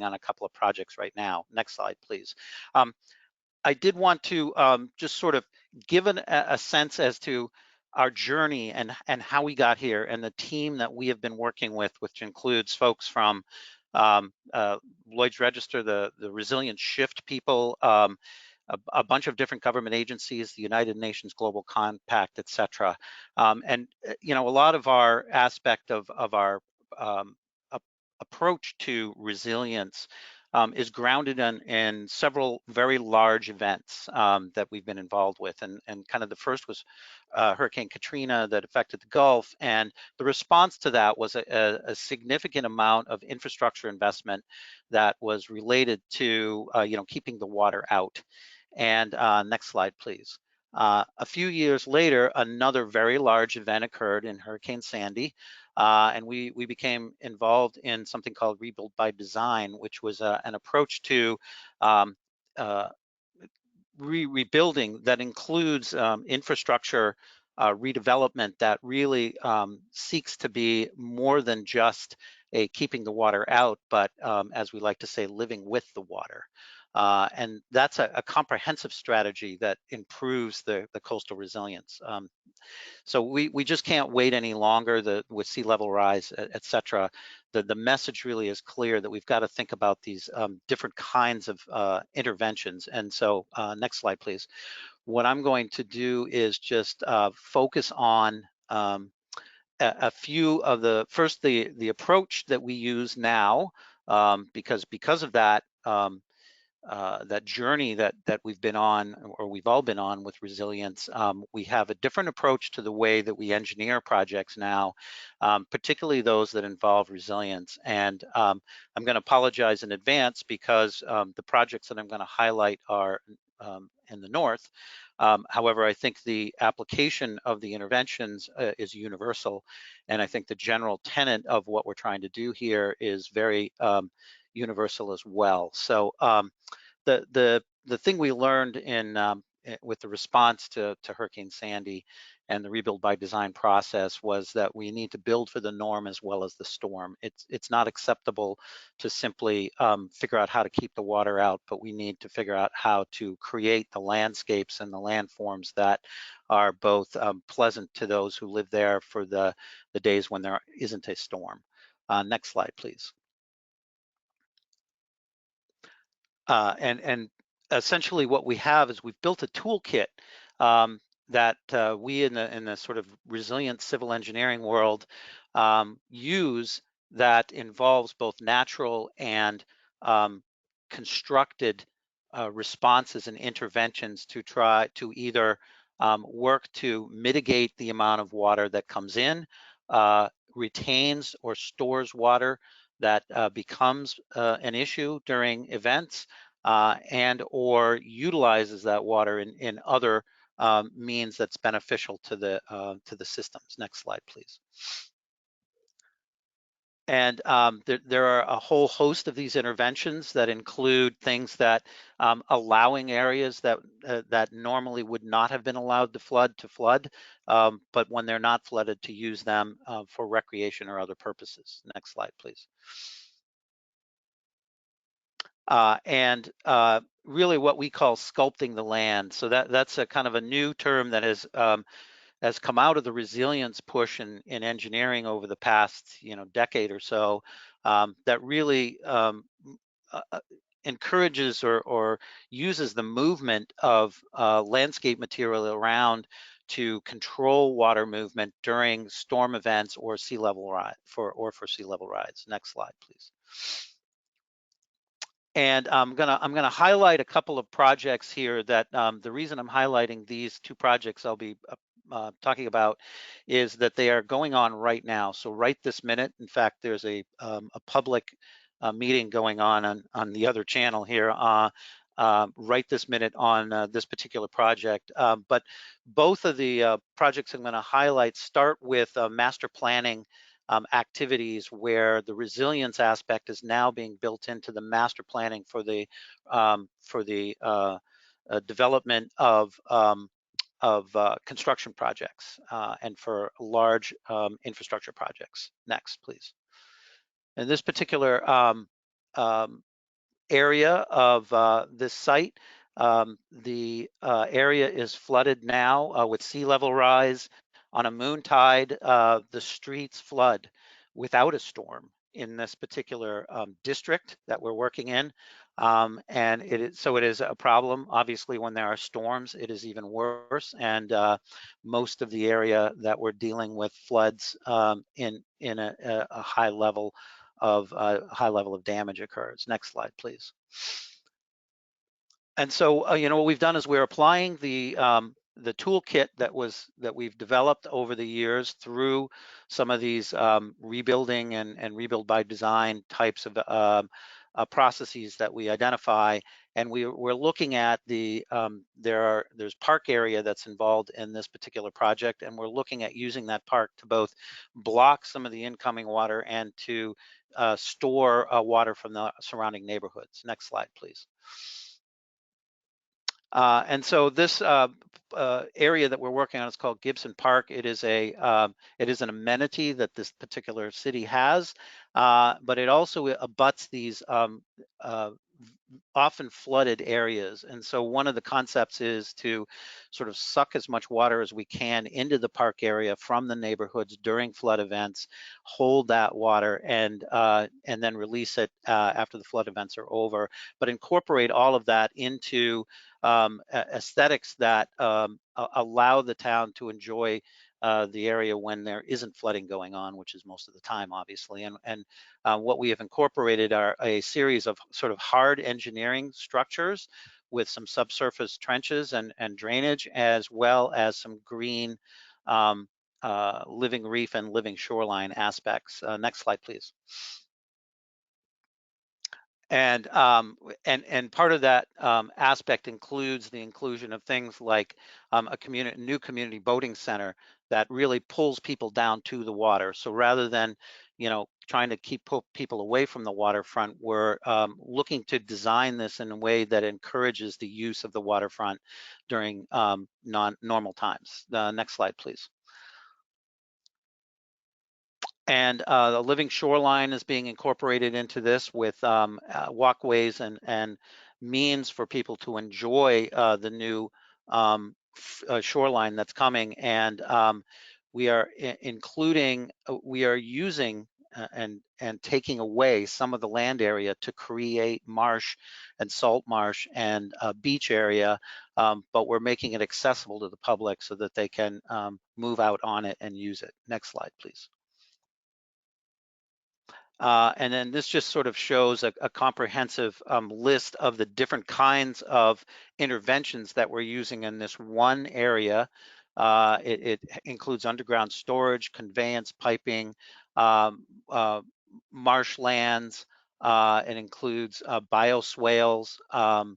on a couple of projects right now. Next slide, please. I did want to just sort of give a sense as to our journey and how we got here, and the team that we have been working with, which includes folks from Lloyds Register, the Resilience Shift people, a bunch of different government agencies, the United Nations Global Compact, et cetera. And you know, a lot of our aspect of our approach to resilience is grounded in several very large events that we've been involved with. And kind of the first was Hurricane Katrina that affected the Gulf. And the response to that was a significant amount of infrastructure investment that was related to you know, keeping the water out. And next slide, please. A few years later, another very large event occurred in Hurricane Sandy, and we became involved in something called Rebuild by Design, which was an approach to rebuilding that includes infrastructure redevelopment that really seeks to be more than just a keeping the water out, but as we like to say, living with the water. And that's a comprehensive strategy that improves the coastal resilience. So we just can't wait any longer with sea level rise, et cetera. The message really is clear that we've got to think about these different kinds of interventions. And so next slide, please. What I'm going to do is just focus on a few of the approach that we use now, because of that, that journey that we've been on, or we've all been on with resilience. We have a different approach to the way that we engineer projects now, particularly those that involve resilience. And I'm going to apologize in advance because the projects that I'm going to highlight are in the north. However, I think the application of the interventions is universal, and I think the general tenet of what we're trying to do here is very universal as well. So the thing we learned with the response to Hurricane Sandy and the Rebuild by Design process was that we need to build for the norm as well as the storm. It's not acceptable to simply figure out how to keep the water out, but we need to figure out how to create the landscapes and the landforms that are both pleasant to those who live there for the days when there isn't a storm. Next slide, please. And essentially what we have is we've built a toolkit that we in the sort of resilient civil engineering world use, that involves both natural and constructed responses and interventions to try to either work to mitigate the amount of water that comes in, retains or stores water that becomes an issue during events, and or utilizes that water in other means that's beneficial to the systems. Next slide, please. And there are a whole host of these interventions that include things that allowing areas that that normally would not have been allowed to flood, but when they're not flooded, to use them for recreation or other purposes. Next slide, please. And really what we call sculpting the land. So that's a kind of a new term that has come out of the resilience push in engineering over the past decade or so, that really encourages or uses the movement of landscape material around to control water movement during storm events or sea level rise for sea level rise. Next slide, please. And I'm gonna highlight a couple of projects here that the reason I'm highlighting these two projects I'll be talking about is that they are going on right now. So right this minute, in fact, there's a public meeting going on the other channel here right this minute on this particular project. But both of the projects I'm going to highlight start with master planning activities where the resilience aspect is now being built into the master planning for the development of construction projects and for large infrastructure projects. Next, please. In this particular area of this site, the area is flooded now with sea level rise. On a moon tide, the streets flood without a storm in this particular district that we're working in. And so it is a problem. Obviously, when there are storms, it is even worse. And most of the area that we're dealing with floods in a high level of damage occurs. Next slide, please. And so, what we've done is we're applying the toolkit that we've developed over the years through some of these rebuilding and rebuild by design types of processes that we identify, and we're looking at there's park area that's involved in this particular project, and we're looking at using that park to both block some of the incoming water and to store water from the surrounding neighborhoods. Next slide, please. And so this area that we're working on is called Gibson Park. It is an amenity that this particular city has, but it also abuts these often flooded areas. And so one of the concepts is to sort of suck as much water as we can into the park area from the neighborhoods during flood events, hold that water, and then release it after the flood events are over, but incorporate all of that into aesthetics that allow the town to enjoy the area when there isn't flooding going on, which is most of the time, obviously. And what we have incorporated are a series of sort of hard engineering structures with some subsurface trenches and drainage, as well as some green living reef and living shoreline aspects. Next slide, please. And part of that aspect includes the inclusion of things like a new community boating center that really pulls people down to the water. So rather than trying to keep people away from the waterfront, we're looking to design this in a way that encourages the use of the waterfront during non-normal times. The next slide, please. And the living shoreline is being incorporated into this with walkways and means for people to enjoy the new shoreline that's coming. And we are using and taking away some of the land area to create marsh and salt marsh and beach area, but we're making it accessible to the public so that they can move out on it and use it. Next slide, please. And then this just sort of shows a comprehensive list of the different kinds of interventions that we're using in this one area. It includes underground storage, conveyance, piping, marshlands, It includes bioswales, a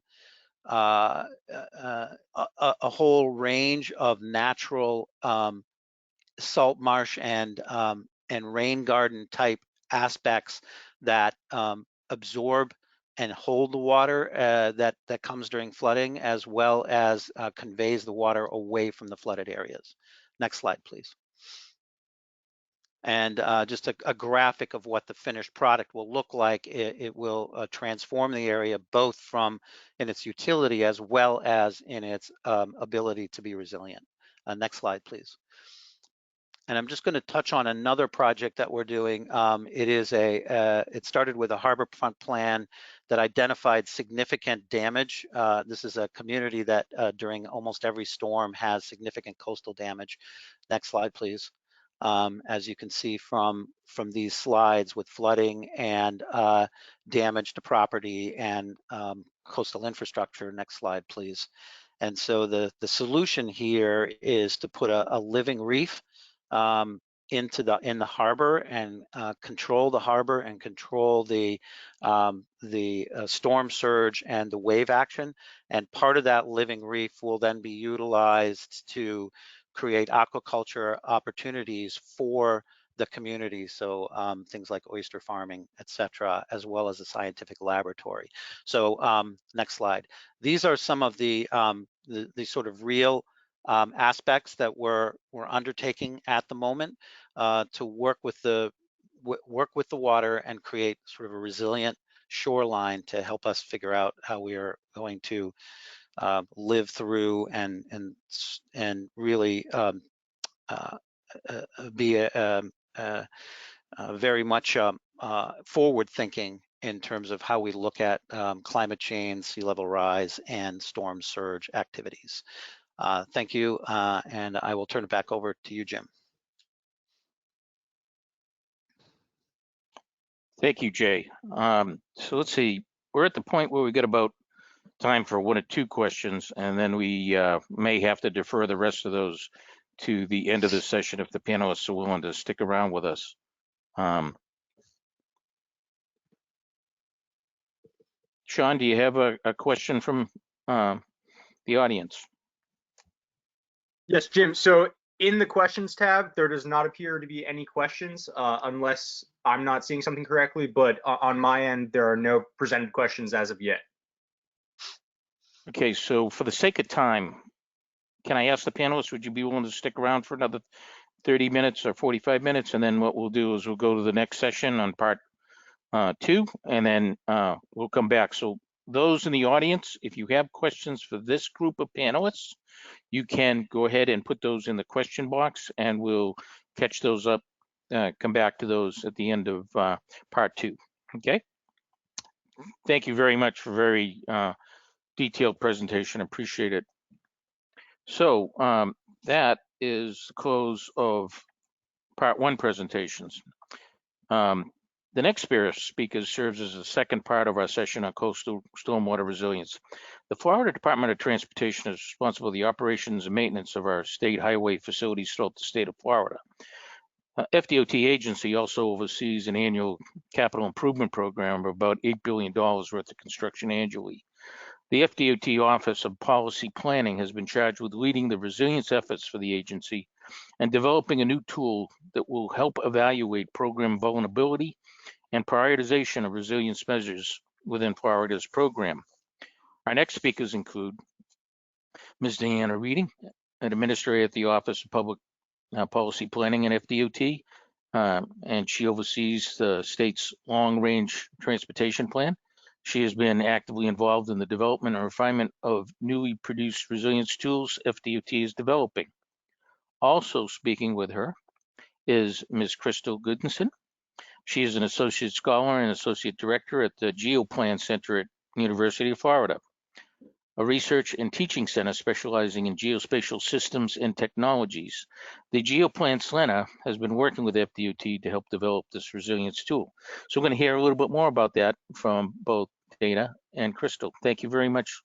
whole range of natural salt marsh and rain garden type aspects that absorb and hold the water that comes during flooding, as well as conveys the water away from the flooded areas. Next slide, please. And just a graphic of what the finished product will look like. It will transform the area both in its utility as well as in its ability to be resilient. Next slide, please. And I'm just going to touch on another project that we're doing. It started with a harbor front plan that identified significant damage. This is a community that during almost every storm has significant coastal damage. Next slide, please. As you can see from these slides, with flooding and damage to property and coastal infrastructure. Next slide, please. And so the solution here is to put a living reef in the harbor and control the harbor and control the storm surge and the wave action. And part of that living reef will then be utilized to create aquaculture opportunities for the community. So things like oyster farming, et cetera, as well as a scientific laboratory. So next slide. These are some of the sort of real aspects that we're undertaking at the moment to work with the water and create sort of a resilient shoreline to help us figure out how we are going to live through and really be very much forward thinking in terms of how we look at climate change, sea level rise, and storm surge activities. Thank you, and I will turn it back over to you, Jim. Thank you, Jay. So let's see, we're at the point where we got about time for one or two questions, and then we may have to defer the rest of those to the end of the session if the panelists are willing to stick around with us. Sean, do you have a question from the audience? Yes, Jim. So in the questions tab, there does not appear to be any questions unless I'm not seeing something correctly, but on my end, there are no presented questions as of yet. Okay, so for the sake of time, can I ask the panelists, would you be willing to stick around for another 30 minutes or 45 minutes? And then what we'll do is we'll go to the next session on part 2, and then we'll come back. So those in the audience, if you have questions for this group of panelists, you can go ahead and put those in the question box, and we'll catch those up, come back to those at the end of part 2. Okay. Thank you very much for very detailed presentation. Appreciate it. So that is the close of part 1 presentations. The next pair of speakers serves as the second part of our session on coastal stormwater resilience. The Florida Department of Transportation is responsible for the operations and maintenance of our state highway facilities throughout the state of Florida. FDOT agency also oversees an annual capital improvement program of about $8 billion worth of construction annually. The FDOT Office of Policy Planning has been charged with leading the resilience efforts for the agency and developing a new tool that will help evaluate program vulnerability and prioritization of resilience measures within Florida's program. Our next speakers include Ms. Deanna Reading, an administrator at the Office of Public Policy Planning and FDOT, and she oversees the state's long-range transportation plan. She has been actively involved in the development and refinement of newly produced resilience tools FDOT is developing. Also speaking with her is Ms. Crystal Goodinson. She is an associate scholar and associate director at the Geoplan Center at University of Florida, a research and teaching center specializing in geospatial systems and technologies. The Geoplan Center has been working with FDOT to help develop this resilience tool. So we're going to hear a little bit more about that from both Dana and Crystal. Thank you very much.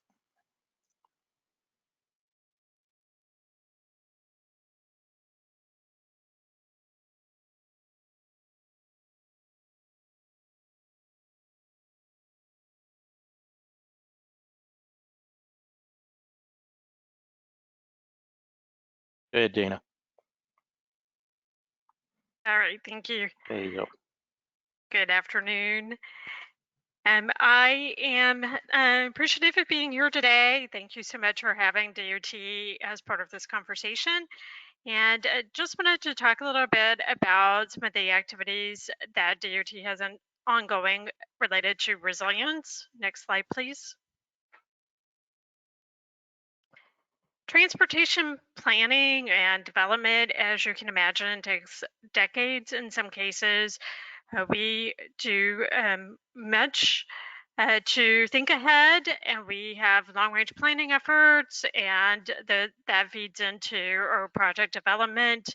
Go ahead, Dana. All right, thank you. There you go. Good afternoon. I am appreciative of being here today. Thank you so much for having DOT as part of this conversation. And just wanted to talk a little bit about some of the activities that DOT has ongoing related to resilience. Next slide, please. Transportation planning and development, as you can imagine, takes decades in some cases. We do much to think ahead, and we have long-range planning efforts, and that feeds into our project development.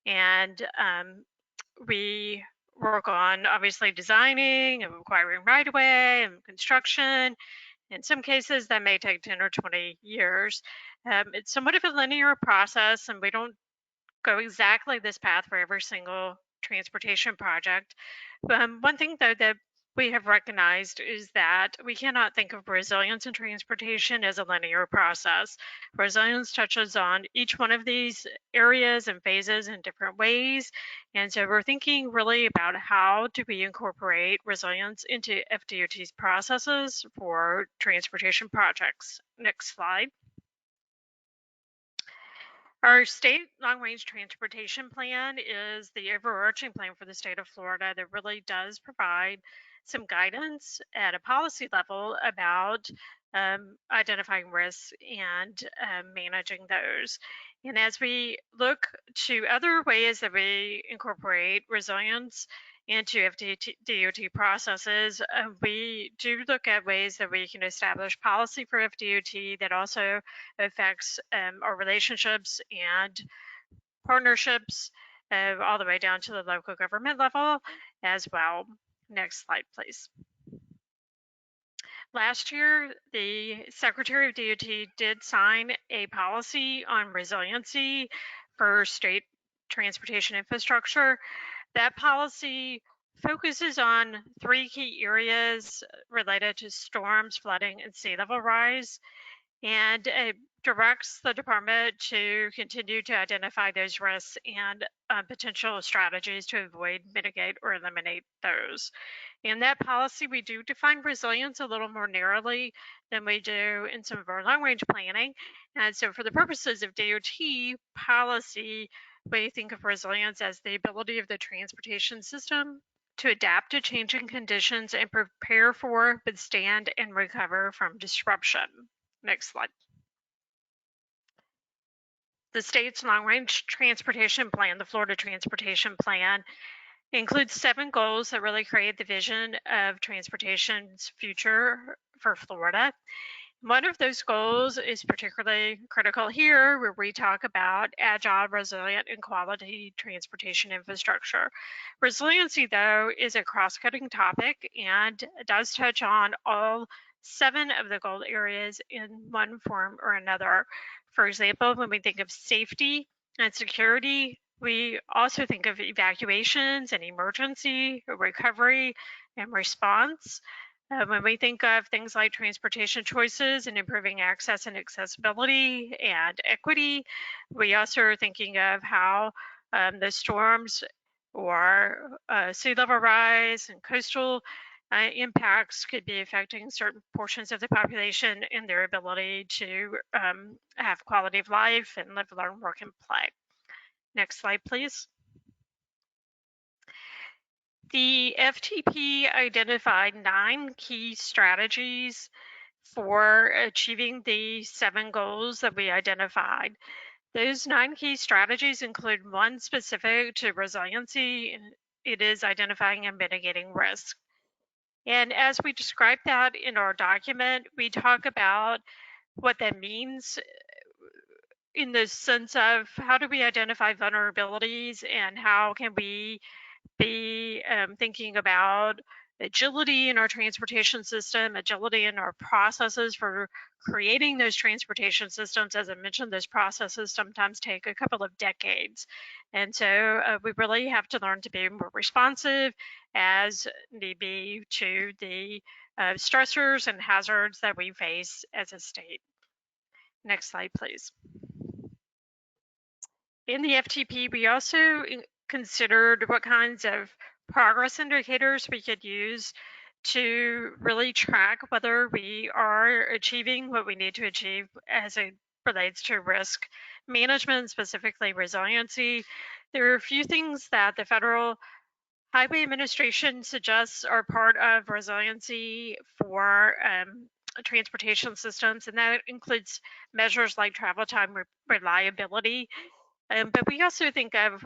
And we work on obviously designing and acquiring right-of-way and construction. In some cases, that may take 10 or 20 years. It's somewhat of a linear process, and we don't go exactly this path for every single transportation project. One thing, though, that we have recognized is that we cannot think of resilience in transportation as a linear process. Resilience touches on each one of these areas and phases in different ways. And so we're thinking really about how do we incorporate resilience into FDOT's processes for transportation projects. Next slide. Our state long-range transportation plan is the overarching plan for the state of Florida that really does provide some guidance at a policy level about identifying risks and managing those. And as we look to other ways that we incorporate resilience into FDOT processes, we do look at ways that we can establish policy for FDOT that also affects our relationships and partnerships all the way down to the local government level as well. Next slide, please. Last year, the Secretary of DOT did sign a policy on resiliency for state transportation infrastructure. That policy focuses on 3 key areas related to storms, flooding, and sea level rise, and it directs the department to continue to identify those risks and potential strategies to avoid, mitigate, or eliminate those. In that policy, we do define resilience a little more narrowly than we do in some of our long-range planning. And so for the purposes of DOT policy, we think of resilience as the ability of the transportation system to adapt to changing conditions and prepare for, withstand, and recover from disruption. Next slide. The state's long-range transportation plan, the Florida Transportation Plan, includes 7 goals that really create the vision of transportation's future for Florida. One of those goals is particularly critical here, where we talk about agile, resilient, and quality transportation infrastructure. Resiliency, though, is a cross-cutting topic and does touch on all 7 of the goal areas in one form or another. For example, when we think of safety and security, we also think of evacuations and emergency, recovery, and response. When we think of things like transportation choices and improving access and accessibility and equity, we also are thinking of how the storms or sea level rise and coastal impacts could be affecting certain portions of the population and their ability to have quality of life and live, learn, work, and play. Next slide, please. The FTP identified 9 key strategies for achieving the 7 goals that we identified. Those 9 key strategies include one specific to resiliency, and it is identifying and mitigating risk. And as we describe that in our document, we talk about what that means in the sense of how do we identify vulnerabilities and how can we be thinking about agility in our transportation system, agility in our processes for creating those transportation systems. As I mentioned, those processes sometimes take a couple of decades. And so we really have to learn to be more responsive as need be to the stressors and hazards that we face as a state. Next slide, please. In the FTP, we also considered what kinds of progress indicators we could use to really track whether we are achieving what we need to achieve as it relates to risk management, specifically resiliency. There are a few things that the Federal Highway Administration suggests are part of resiliency for transportation systems, and that includes measures like travel time reliability. But we also think of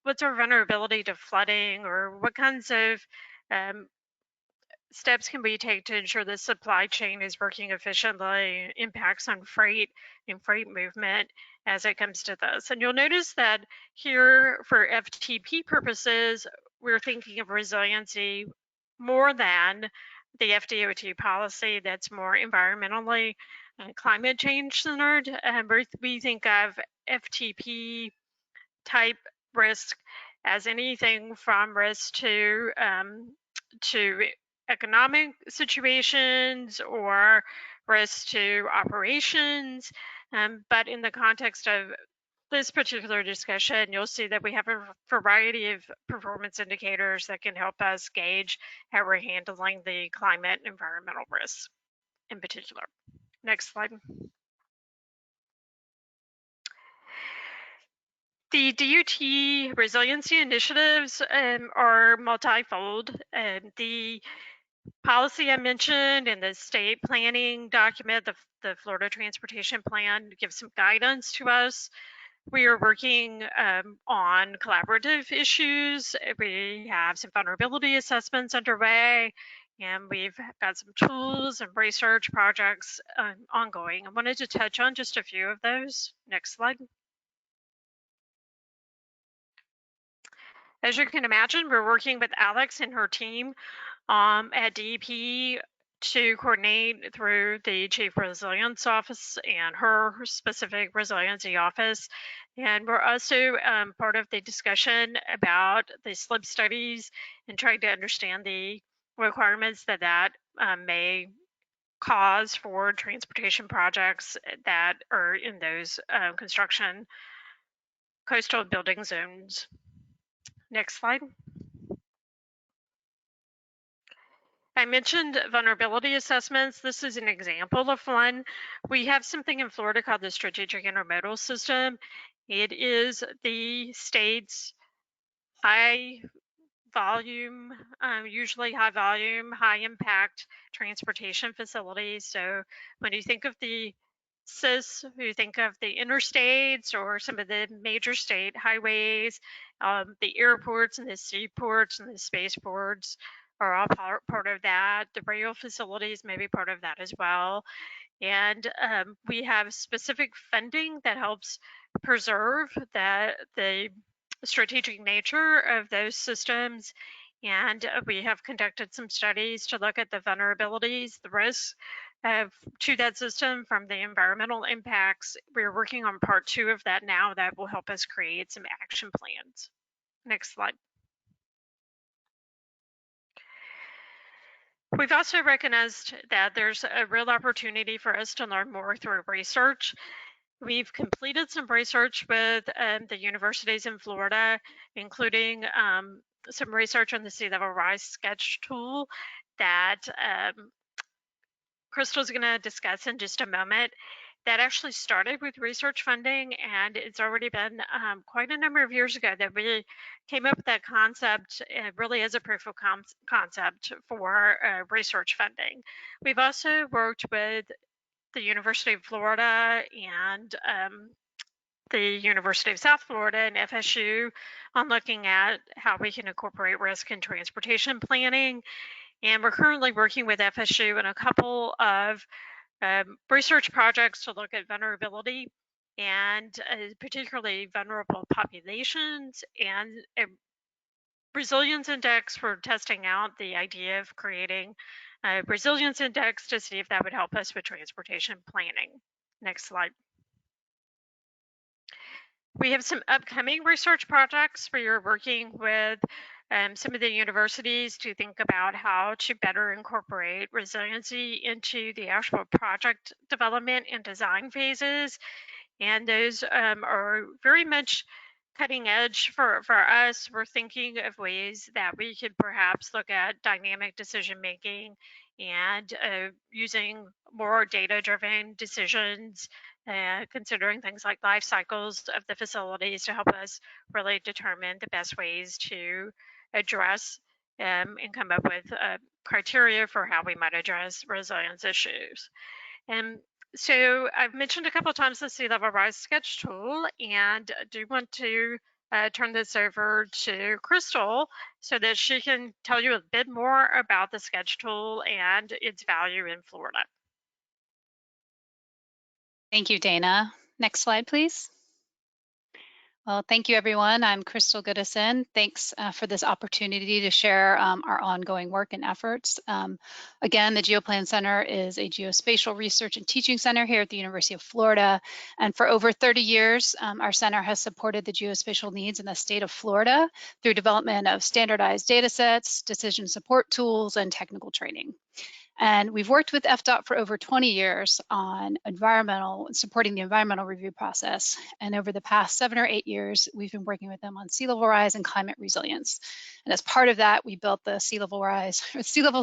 what's our vulnerability to flooding, or what kinds of steps can we take to ensure the supply chain is working efficiently, impacts on freight and freight movement as it comes to this. And you'll notice that here for FTP purposes, we're thinking of resiliency more than the FDOT policy that's more environmentally climate change centered. We think of FTP type risk as anything from risk to economic situations or risk to operations. But in the context of this particular discussion, you'll see that we have a variety of performance indicators that can help us gauge how we're handling the climate and environmental risks in particular. Next slide. The DOT resiliency initiatives are multifold. The policy I mentioned and the state planning document, the Florida Transportation Plan, gives some guidance to us. We are working on collaborative issues. We have some vulnerability assessments underway, and we've got some tools and research projects ongoing. I wanted to touch on just a few of those. Next slide. As you can imagine, we're working with Alex and her team at DEP to coordinate through the Chief Resilience Office and her specific resiliency office. And we're also part of the discussion about the slip studies and trying to understand the requirements that may cause for transportation projects that are in those construction coastal building zones. Next slide. I mentioned vulnerability assessments. This is an example of one. We have something in Florida called the Strategic Intermodal System. It is the state's high volume, usually high volume, high impact transportation facilities. So when you think of the CIS, you think of the interstates or some of the major state highways, the airports and the seaports and the spaceports are all part of that. The rail facilities may be part of that as well. And we have specific funding that helps preserve the strategic nature of those systems. And we have conducted some studies to look at the vulnerabilities, the risks to that system from the environmental impacts. We're working on part 2 of that now that will help us create some action plans. Next slide. We've also recognized that there's a real opportunity for us to learn more through research. We've completed some research with the universities in Florida, including some research on the sea level rise sketch tool that Crystal's going to discuss in just a moment. That actually started with research funding, and it's already been quite a number of years ago that we came up with that concept really as a proof of concept for research funding. We've also worked with the University of Florida and the University of South Florida and FSU on looking at how we can incorporate risk in transportation planning. And we're currently working with FSU in a couple of research projects to look at vulnerability and particularly vulnerable populations, and a resilience index for testing out the idea of creating a resilience index to see if that would help us with transportation planning. Next slide. We have some upcoming research projects where you're working with some of the universities to think about how to better incorporate resiliency into the actual project development and design phases. And those are very much cutting edge for us. We're thinking of ways that we could perhaps look at dynamic decision making and using more data-driven decisions, considering things like life cycles of the facilities to help us really determine the best ways to address and come up with criteria for how we might address resilience issues. And so I've mentioned a couple of times the sea level rise sketch tool, and I do want to turn this over to Crystal so that she can tell you a bit more about the sketch tool and its value in Florida. Thank you, Dana. Next slide, please. Well, thank you, everyone. I'm Crystal Goodison. Thanks for this opportunity to share our ongoing work and efforts. Again, the GeoPlan Center is a geospatial research and teaching center here at the University of Florida. And for over 30 years, our center has supported the geospatial needs in the state of Florida through development of standardized data sets, decision support tools, and technical training. And we've worked with FDOT for over 20 years on supporting the environmental review process. And over the past 7 or 8 years, we've been working with them on sea level rise and climate resilience. And as part of that, we built the sea level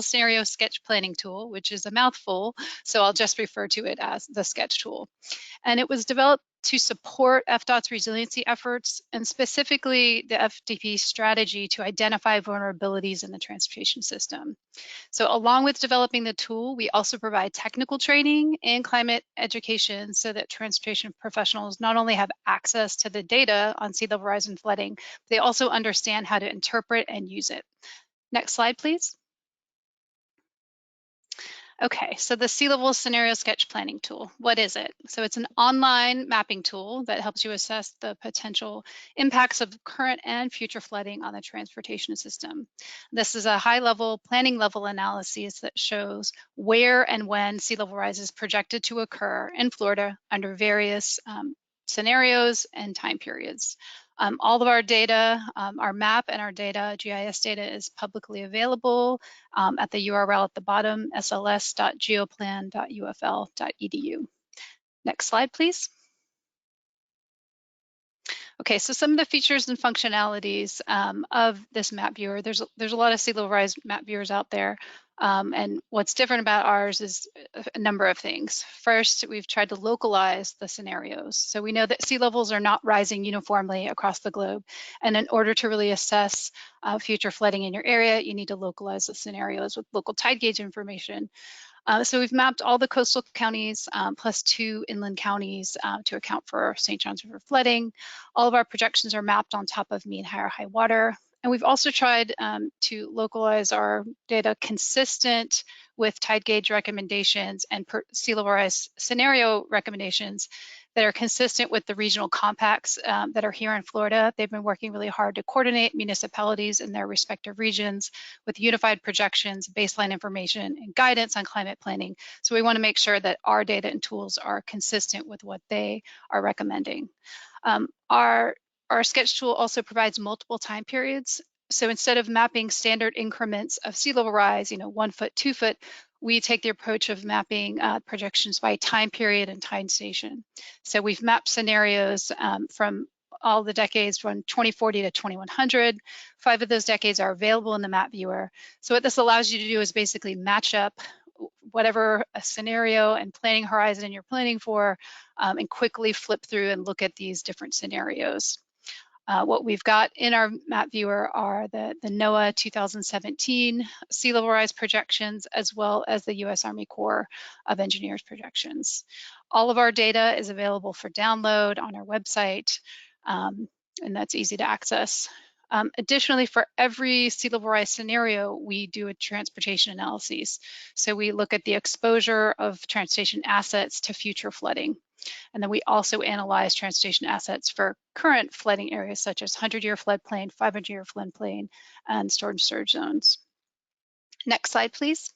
scenario sketch planning tool, which is a mouthful. So I'll just refer to it as the sketch tool. And it was developed to support FDOT's resiliency efforts, and specifically the FDP strategy to identify vulnerabilities in the transportation system. So along with developing the tool, we also provide technical training and climate education so that transportation professionals not only have access to the data on sea level rise and flooding, they also understand how to interpret and use it. Next slide, please. Okay, so the sea level scenario sketch planning tool, what is it? So it's an online mapping tool that helps you assess the potential impacts of current and future flooding on the transportation system. This is a high-level planning level analysis that shows where and when sea level rise is projected to occur in Florida under various scenarios and time periods. All of our data, our map and our data, GIS data, is publicly available at the URL at the bottom, sls.geoplan.ufl.edu. Next slide, please. Okay, so some of the features and functionalities of this map viewer. There's a lot of sea level rise map viewers out there. And what's different about ours is a number of things. First, we've tried to localize the scenarios. So we know that sea levels are not rising uniformly across the globe. And in order to really assess future flooding in your area, you need to localize the scenarios with local tide gauge information. So we've mapped all the coastal counties plus 2 inland counties to account for St. Johns River flooding. All of our projections are mapped on top of mean high water. And we've also tried to localize our data consistent with tide gauge recommendations and sea level rise scenario recommendations that are consistent with the regional compacts that are here in Florida. They've been working really hard to coordinate municipalities in their respective regions with unified projections, baseline information, and guidance on climate planning. So we want to make sure that our data and tools are consistent with what they are recommending. Our sketch tool also provides multiple time periods. So instead of mapping standard increments of sea level rise, 1 foot, 2 foot, we take the approach of mapping projections by time period and time station. So we've mapped scenarios from all the decades from 2040 to 2100. 5 of those decades are available in the map viewer. So what this allows you to do is basically match up whatever a scenario and planning horizon you're planning for and quickly flip through and look at these different scenarios. What we've got in our map viewer are the NOAA 2017 sea level rise projections, as well as the U.S. Army Corps of Engineers projections. All of our data is available for download on our website, and that's easy to access. Additionally, for every sea level rise scenario, we do a transportation analysis. So we look at the exposure of transportation assets to future flooding. And then we also analyze transportation assets for current flooding areas such as 100-year floodplain, 500-year floodplain, and storm surge zones. Next slide, please.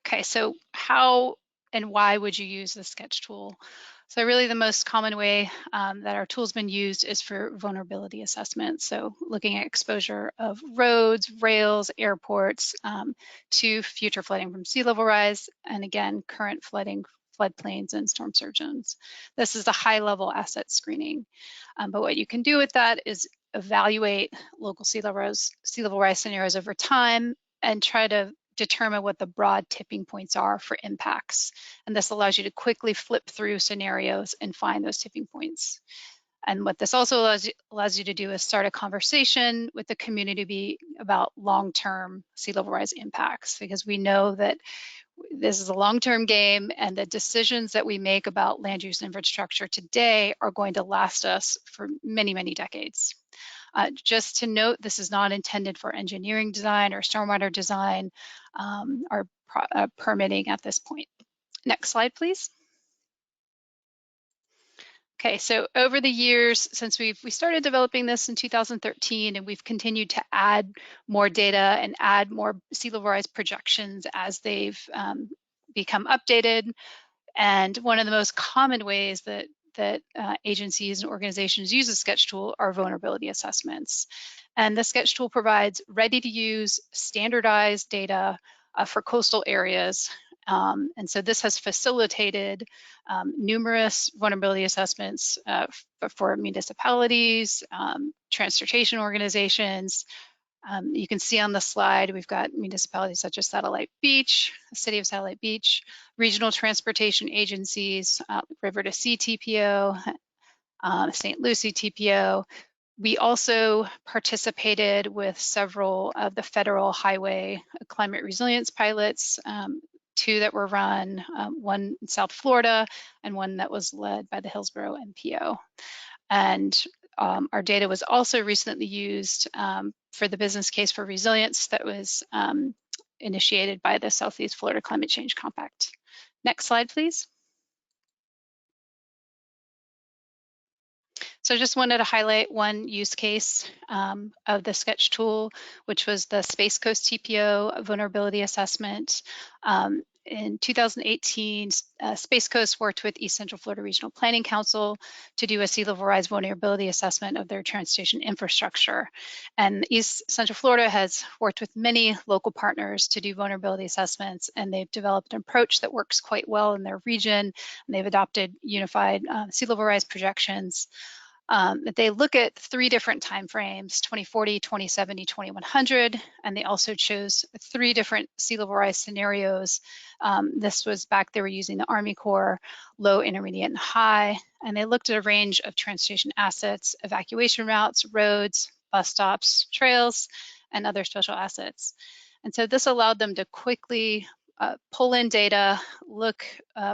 Okay, so how and why would you use the sketch tool? So really the most common way that our tool's been used is for vulnerability assessment. So looking at exposure of roads, rails, airports to future flooding from sea level rise, and again, current flooding floodplains and storm surge zones. This is a high-level asset screening. But what you can do with that is evaluate local sea level rise scenarios over time and try to determine what the broad tipping points are for impacts. And this allows you to quickly flip through scenarios and find those tipping points. And what this also allows you to do is start a conversation with the community about long-term sea level rise impacts, because we know that this is a long-term game, and the decisions that we make about land use infrastructure today are going to last us for many, many decades. Just to note, this is not intended for engineering design or stormwater design or permitting at this point. Next slide, please. Okay, so over the years, since we started developing this in 2013, and we've continued to add more data and add more sea level rise projections as they've become updated. And one of the most common ways that agencies and organizations use the sketch tool are vulnerability assessments. And the sketch tool provides ready-to-use, standardized data for coastal areas. And so this has facilitated numerous vulnerability assessments for municipalities, transportation organizations. You can see on the slide, we've got municipalities such as Satellite Beach, the City of Satellite Beach, regional transportation agencies, River to Sea TPO, St. Lucie TPO. We also participated with several of the federal highway climate resilience pilots, 2 that were run, one in South Florida and one that was led by the Hillsborough MPO. And our data was also recently used for the business case for resilience that was initiated by the Southeast Florida Climate Change Compact. Next slide, please. So I just wanted to highlight one use case of the sketch tool, which was the Space Coast TPO vulnerability assessment. In 2018, Space Coast worked with East Central Florida Regional Planning Council to do a sea level rise vulnerability assessment of their transportation infrastructure. And East Central Florida has worked with many local partners to do vulnerability assessments, and they've developed an approach that works quite well in their region, and they've adopted unified sea level rise projections. They look at 3 different timeframes, 2040, 2070, 2100, and they also chose 3 different sea level rise scenarios. This was back, they were using the Army Corps, low, intermediate, and high, and they looked at a range of transportation assets, evacuation routes, roads, bus stops, trails, and other special assets. And so this allowed them to quickly pull in data, look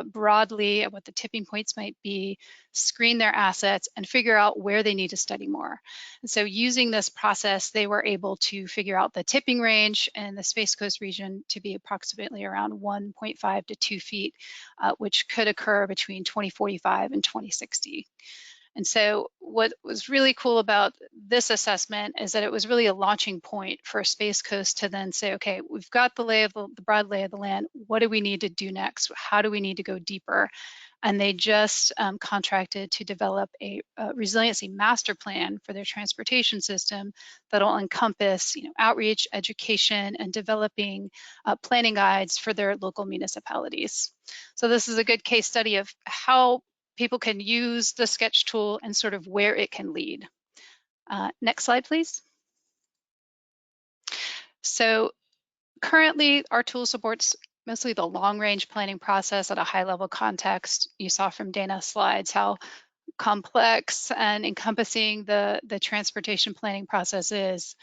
broadly at what the tipping points might be, screen their assets, and figure out where they need to study more. And so using this process, they were able to figure out the tipping range in the Space Coast region to be approximately around 1.5 to 2 feet, which could occur between 2045 and 2060. And so what was really cool about this assessment is that it was really a launching point for Space Coast to then say, okay, we've got the broad lay of the land. What do we need to do next? How do we need to go deeper? And they just contracted to develop a resiliency master plan for their transportation system that'll encompass, outreach, education, and developing planning guides for their local municipalities. So this is a good case study of how people can use the sketch tool and sort of where it can lead. Next slide, please. So currently our tool supports mostly the long range planning process at a high level context. You saw from Dana's slides how complex and encompassing the transportation planning process is.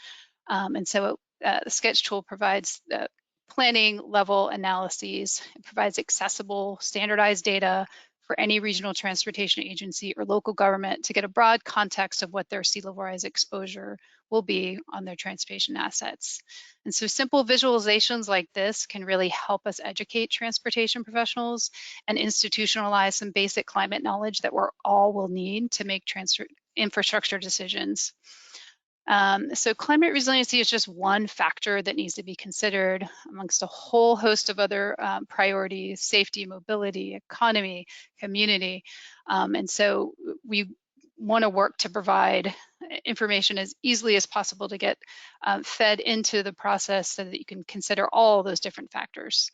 And so the sketch tool provides the planning level analyses. It provides accessible, standardized data for any regional transportation agency or local government to get a broad context of what their sea level rise exposure will be on their transportation assets. And so simple visualizations like this can really help us educate transportation professionals and institutionalize some basic climate knowledge that we all will need to make infrastructure decisions. So climate resiliency is just one factor that needs to be considered amongst a whole host of other priorities: safety, mobility, economy, community. And so we want to work to provide information as easily as possible to get fed into the process so that you can consider all those different factors.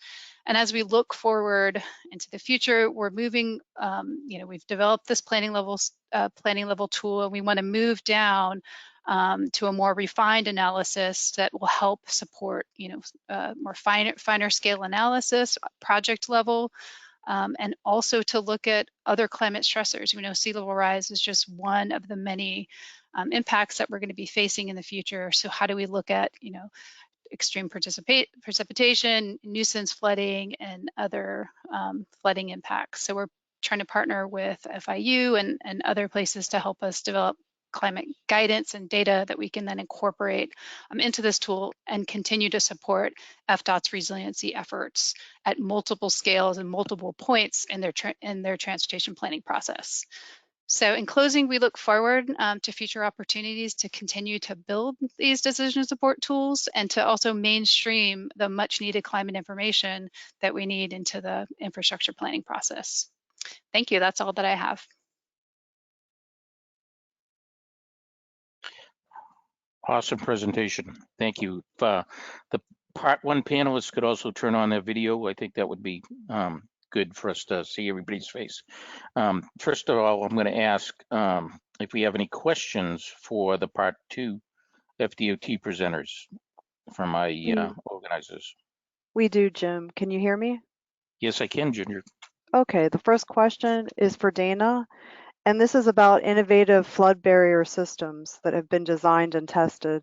And as we look forward into the future, we're moving, we've developed this planning level tool, and we want to move down to a more refined analysis that will help support, more finer scale analysis, project level, and also to look at other climate stressors. We know sea level rise is just one of the many impacts that we're going to be facing in the future. So how do we look at, extreme precipitation, nuisance flooding, and other flooding impacts? So we're trying to partner with FIU and other places to help us develop climate guidance and data that we can then incorporate into this tool and continue to support FDOT's resiliency efforts at multiple scales and multiple points in their transportation planning process. So in closing, we look forward to future opportunities to continue to build these decision support tools and to also mainstream the much needed climate information that we need into the infrastructure planning process. Thank you. That's all that I have. Awesome presentation. Thank you. The part one panelists could also turn on their video. I think that would be good for us to see everybody's face. First of all, I'm going to ask if we have any questions for the part two FDOT presenters from my organizers. We do, Jim. Can you hear me? Yes, I can, Ginger. Okay, the first question is for Dana, and this is about innovative flood barrier systems that have been designed and tested.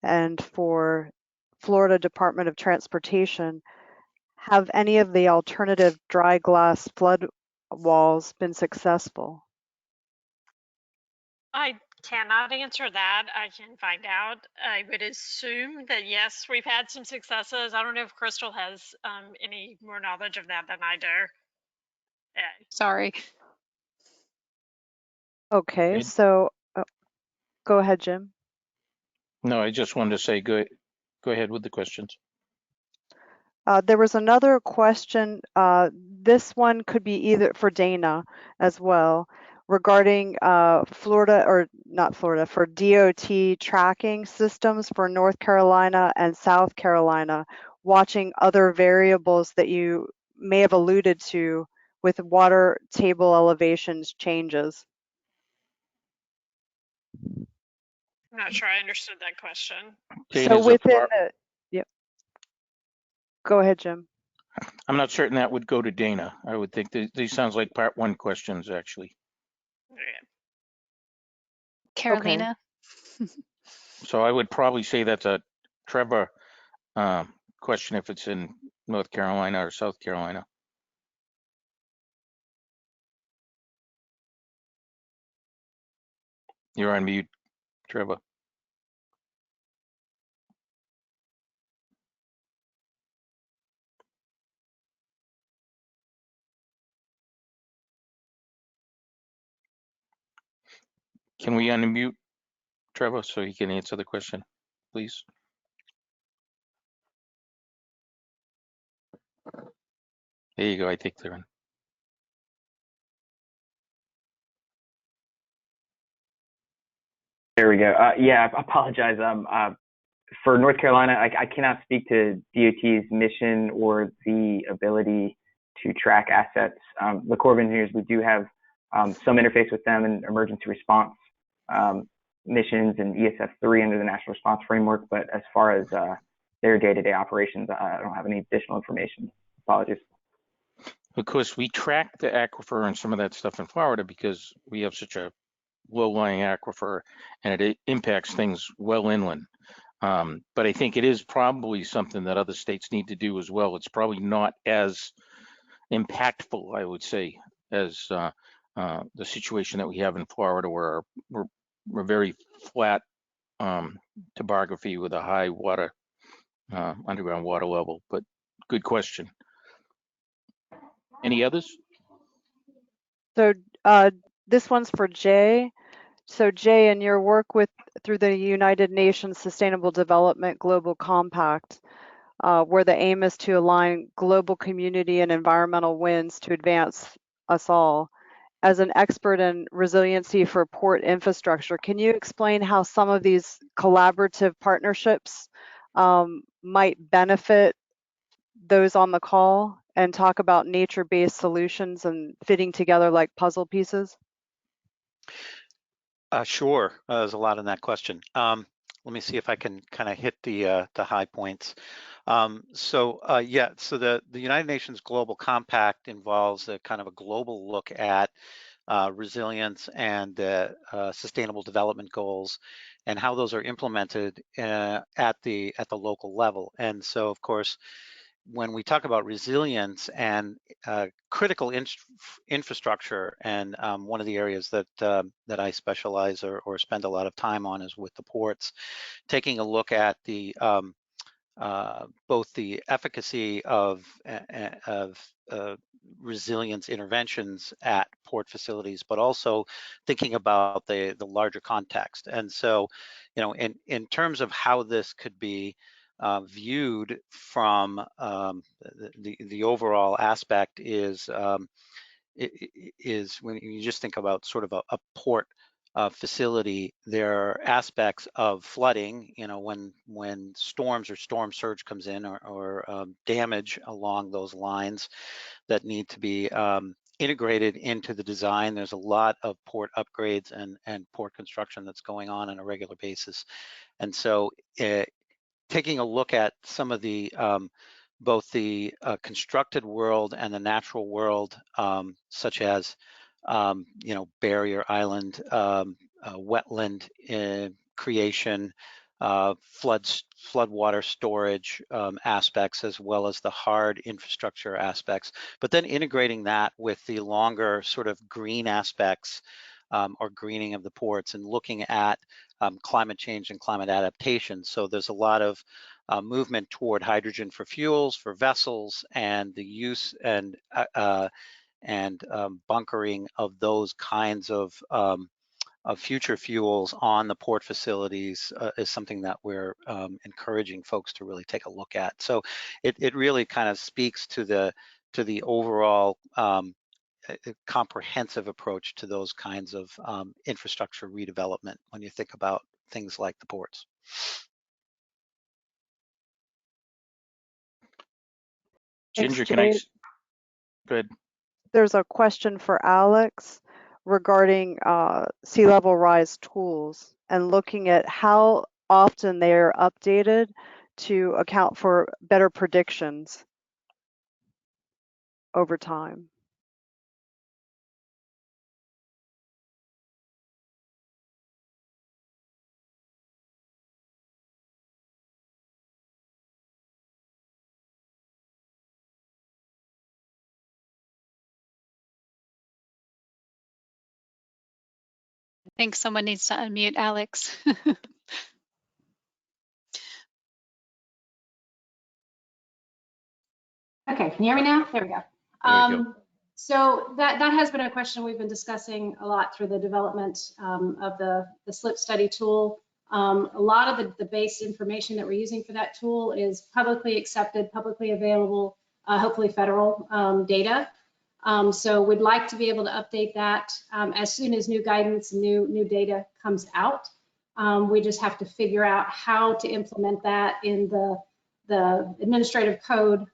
And for Florida Department of Transportation, have any of the alternative dry glass flood walls been successful? I cannot answer that. I can find out. I would assume that yes, we've had some successes. I don't know if Crystal has any more knowledge of that than I do. Yeah. Sorry. Okay, so go ahead, Jim. No, I just wanted to say go ahead with the questions. There was another question. This one could be either for Dana as well, regarding Florida, or not Florida, for DOT tracking systems for North Carolina and South Carolina, watching other variables that you may have alluded to with water table elevations changes. I'm not sure I understood that question. So within the, yep. Go ahead, Jim. I'm not certain that would go to Dana. I would think these sounds like part one questions, actually. Yeah. Carolina. Okay. So I would probably say that's a Trevor question if it's in North Carolina or South Carolina. You're on mute, Trevor. Can we unmute Trevor so he can answer the question, please? There you go. I think they're in. There we go. Yeah, I apologize. For North Carolina, I cannot speak to DOT's mission or the ability to track assets. The Corps of Engineers, we do have some interface with them in emergency response missions and ESF3 under the National Response Framework, but as far as their day-to-day operations, I don't have any additional information. Apologies. Of course, we track the aquifer and some of that stuff in Florida because we have such a low-lying aquifer and it impacts things well inland. But I think it is probably something that other states need to do as well. It's probably not as impactful, I would say, as the situation that we have in Florida, where we're very flat topography with a high water, underground water level. But good question. Any others? So this one's for Jay. So Jay, in your work through the United Nations Sustainable Development Global Compact, where the aim is to align global community and environmental wins to advance us all, as an expert in resiliency for port infrastructure, can you explain how some of these collaborative partnerships might benefit those on the call and talk about nature-based solutions and fitting together like puzzle pieces? Sure, there's a lot in that question. Let me see if I can kind of hit the high points. So the United Nations Global Compact involves a kind of a global look at resilience and sustainable development goals and how those are implemented at the local level. And so, of course, when we talk about resilience and critical infrastructure, and one of the areas that I specialize or spend a lot of time on is with the ports, taking a look at the both the efficacy of resilience interventions at port facilities, but also thinking about the larger context. And so, you know, in terms of how this could be viewed from the overall aspect is when you just think about sort of a port facility, there are aspects of flooding, you know, when storms or storm surge comes in or damage along those lines that need to be integrated into the design. There's a lot of port upgrades and port construction that's going on a regular basis. And so taking a look at some of the both the constructed world and the natural world, such as you know, barrier island, wetland creation, floodwater storage aspects, as well as the hard infrastructure aspects, but then integrating that with the longer sort of green aspects or greening of the ports and looking at climate change and climate adaptation. So there's a lot of movement toward hydrogen for fuels, for vessels, and the use and bunkering of those kinds of future fuels on the port facilities is something that we're encouraging folks to really take a look at. So it really kind of speaks to the overall comprehensive approach to those kinds of infrastructure redevelopment when you think about things like the ports. Ginger, can I? Go ahead. There's a question for Alex regarding sea level rise tools and looking at how often they are updated to account for better predictions over time. I think someone needs to unmute Alex. Okay, can you hear me now? There we go. So that has been a question we've been discussing a lot through the development of the slip study tool. A lot of the base information that we're using for that tool is publicly accepted, publicly available, hopefully federal data. So we'd like to be able to update that as soon as new guidance and new data comes out. We just have to figure out how to implement that in the administrative code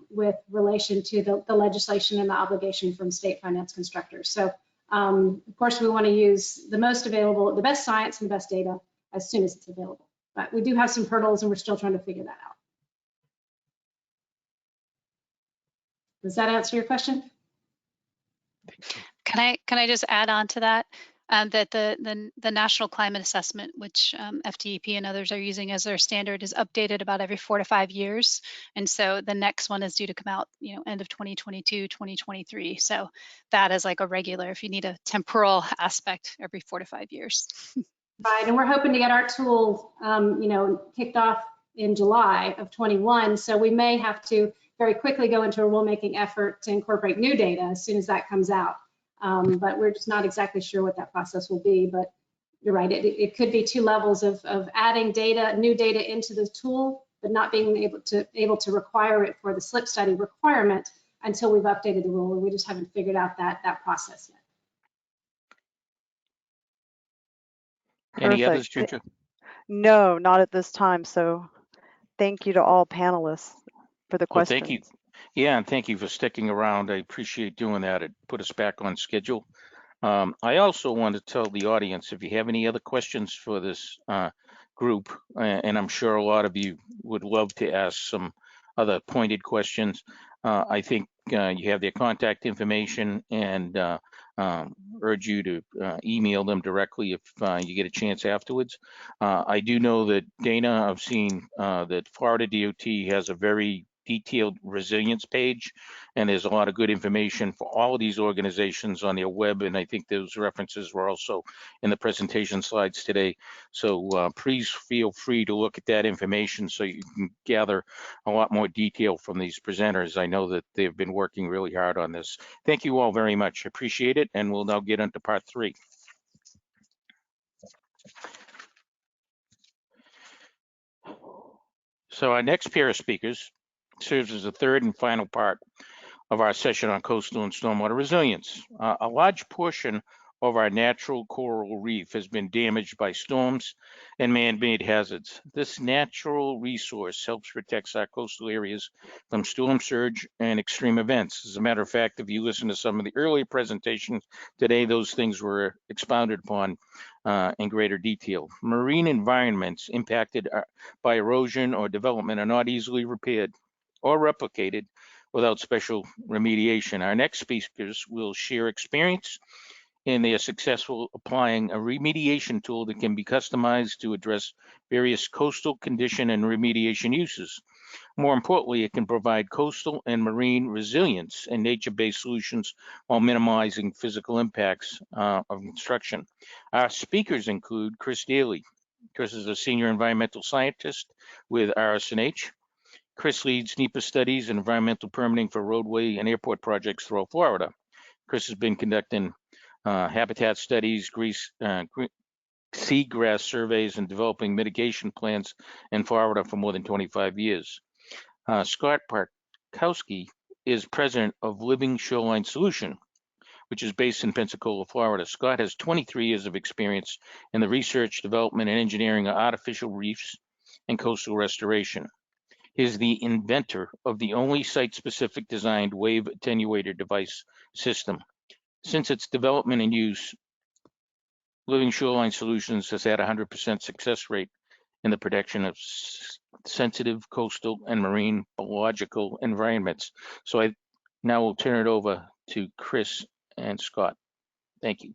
with relation to the legislation and the obligation from state finance constructors. So of course we want to use the most available, the best science and the best data as soon as it's available. But we do have some hurdles and we're still trying to figure that out. Does that answer your question? Can I just add on to that? That the National Climate Assessment, which FDEP and others are using as their standard, is updated about every 4 to 5 years. And so the next one is due to come out, you know, end of 2022, 2023. So that is like a regular, if you need a temporal aspect, every 4 to 5 years. Right, and we're hoping to get our tool, you know, kicked off in July of 21. So we may have to very quickly go into a rulemaking effort to incorporate new data as soon as that comes out. But we're just not exactly sure what that process will be. But you're right, it could be 2 levels of adding data, new data into the tool, but not being able to require it for the slip study requirement until we've updated the rule. We just haven't figured out that process yet. Any others, Perfect. Ginger? No, not at this time. So thank you to all panelists for the Well, thank you. questions. Yeah, and thank you for sticking around. I appreciate doing that. It put us back on schedule. I also want to tell the audience, if you have any other questions for this group, and I'm sure a lot of you would love to ask some other pointed questions, I think you have their contact information, and urge you to email them directly if you get a chance afterwards. I do know that Dana, I've seen that Florida DOT has a very detailed resilience page, and there's a lot of good information for all of these organizations on their web, and I think those references were also in the presentation slides today. So please feel free to look at that information so you can gather a lot more detail from these presenters. I know that they've been working really hard on this. Thank you all very much. Appreciate it, and we'll now get into part 3. So our next pair of speakers serves as the third and final part of our session on coastal and stormwater resilience. A large portion of our natural coral reef has been damaged by storms and man-made hazards. This natural resource helps protect our coastal areas from storm surge and extreme events. As a matter of fact, if you listen to some of the earlier presentations today, those things were expounded upon in greater detail. Marine environments impacted by erosion or development are not easily repaired or replicated without special remediation. Our next speakers will share experience in their successful applying a remediation tool that can be customized to address various coastal condition and remediation uses. More importantly, it can provide coastal and marine resilience and nature-based solutions while minimizing physical impacts of construction. Our speakers include Chris Daly. Chris is a senior environmental scientist with RSNH. Chris leads NEPA studies and environmental permitting for roadway and airport projects throughout Florida. Chris has been conducting habitat studies, seagrass surveys, and developing mitigation plans in Florida for more than 25 years. Scott Barkowski is president of Living Shoreline Solution, which is based in Pensacola, Florida. Scott has 23 years of experience in the research, development, and engineering of artificial reefs and coastal restoration. He is the inventor of the only site-specific designed wave attenuator device system. Since its development and use, Living Shoreline Solutions has had a 100% success rate in the protection of sensitive coastal and marine biological environments. So I now will turn it over to Chris and Scott. Thank you.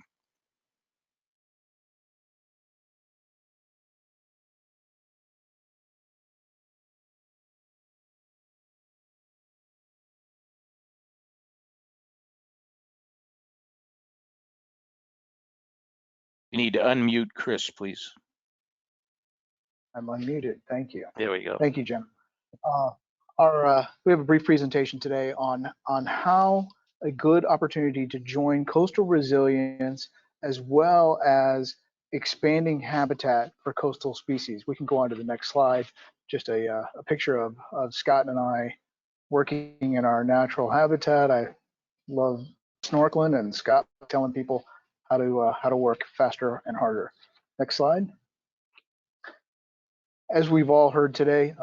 You need to unmute Chris, please. I'm unmuted. Thank you. There we go. Thank you, Jim. We have a brief presentation today on how a good opportunity to join coastal resilience as well as expanding habitat for coastal species. We can go on to the next slide. Just a picture of Scott and I working in our natural habitat. I love snorkeling, and Scott telling people how to work faster and harder. Next slide. As we've all heard today,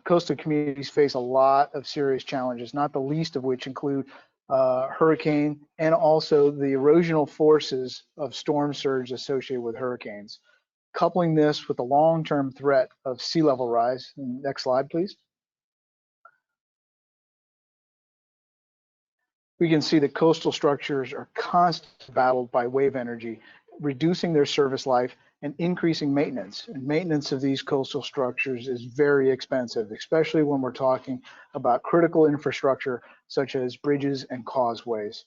coastal communities face a lot of serious challenges, not the least of which include hurricane and also the erosional forces of storm surge associated with hurricanes. Coupling this with the long-term threat of sea level rise. Next slide, please. We can see that coastal structures are constantly battled by wave energy, reducing their service life and increasing maintenance. And maintenance of these coastal structures is very expensive, especially when we're talking about critical infrastructure such as bridges and causeways.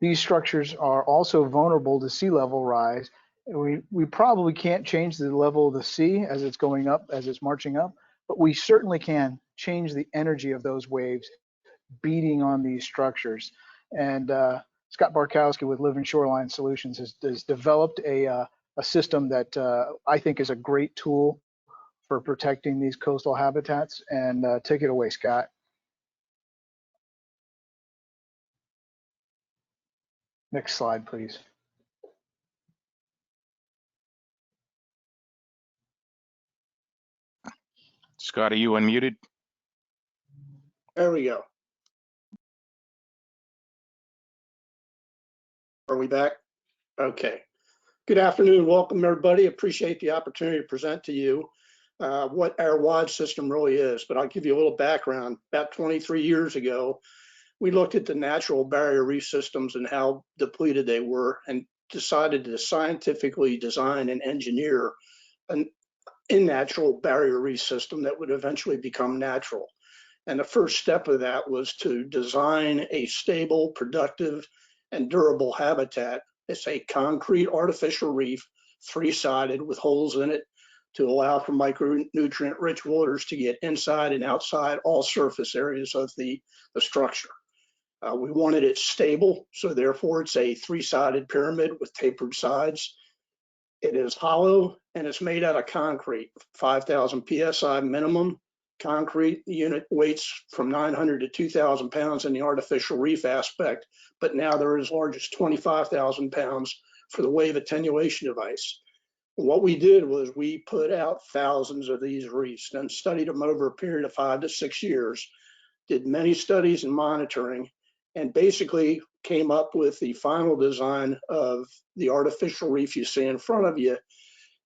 These structures are also vulnerable to sea level rise. We probably can't change the level of the sea as it's going up, as it's marching up, but we certainly can change the energy of those waves beating on these structures. And Scott Barkowski with Living Shoreline Solutions has developed a system that I think is a great tool for protecting these coastal habitats. And take it away, Scott. Next slide, please. Scott, are you unmuted? There we go. Are we back? Okay. Good afternoon. Welcome, everybody. Appreciate the opportunity to present to you what our WAD system really is, but I'll give you a little background. About 23 years ago, we looked at the natural barrier reef systems and how depleted they were and decided to scientifically design and engineer an unnatural barrier reef system that would eventually become natural. And the first step of that was to design a stable, productive, and durable habitat. It's a concrete artificial reef, three-sided with holes in it to allow for micronutrient-rich waters to get inside and outside all surface areas of the structure. We wanted it stable, so therefore it's a three-sided pyramid with tapered sides. It is hollow and it's made out of concrete, 5,000 PSI minimum concrete. The unit weights from 900 to 2,000 pounds in the artificial reef aspect, but now they're as large as 25,000 pounds for the wave attenuation device. What we did was we put out thousands of these reefs and studied them over a period of 5 to 6 years, did many studies and monitoring, and basically came up with the final design of the artificial reef you see in front of you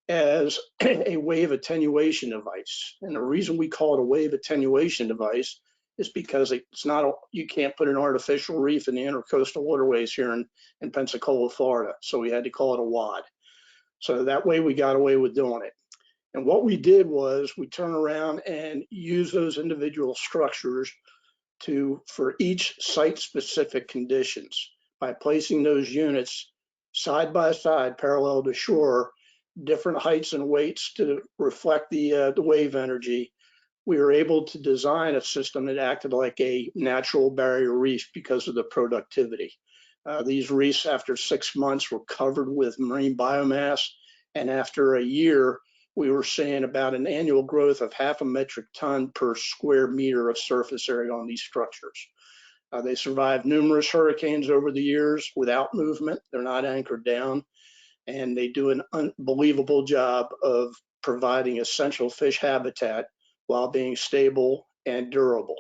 as a wave attenuation device. And the reason we call it a wave attenuation device is because it's not, you can't put an artificial reef in the intercoastal waterways here in Pensacola, Florida. So we had to call it a WAD. So that way we got away with doing it. And what we did was we turn around and use those individual structures for each site-specific conditions by placing those units side by side, parallel to shore, different heights and weights to reflect the wave energy. We were able to design a system that acted like a natural barrier reef because of the productivity. These reefs, after 6 months, were covered with marine biomass, and after a year, we were seeing about an annual growth of 0.5 metric ton per square meter of surface area on these structures. They survived numerous hurricanes over the years without movement. They're not anchored down, and they do an unbelievable job of providing essential fish habitat while being stable and durable.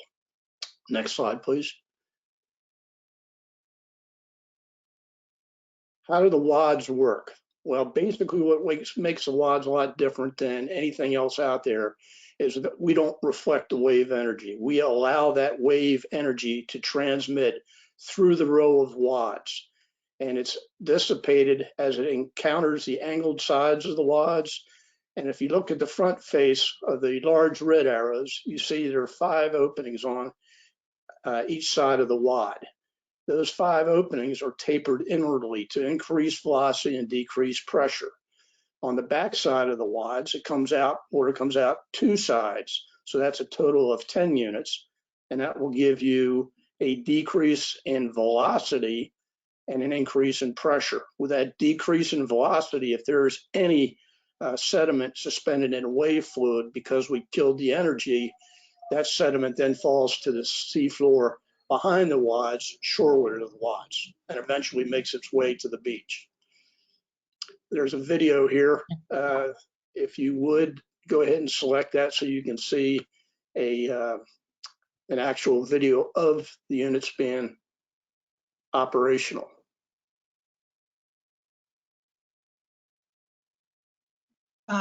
Next slide, please. How do the WADs work? Well, basically what makes the WADs a lot different than anything else out there is that we don't reflect the wave energy. We allow that wave energy to transmit through the row of WADs, and it's dissipated as it encounters the angled sides of the WADs. And if you look at the front face of the large red arrows, you see there are 5 openings on each side of the WAD. Those 5 openings are tapered inwardly to increase velocity and decrease pressure. On the back side of the WADs, water comes out 2 sides. So that's a total of 10 units. And that will give you a decrease in velocity and an increase in pressure. With that decrease in velocity, if there's any sediment suspended in wave fluid because we killed the energy, that sediment then falls to the seafloor behind the WADs, shoreward of the WADs, and eventually makes its way to the beach. There's a video here. If you would, go ahead and select that so you can see an actual video of the units being operational.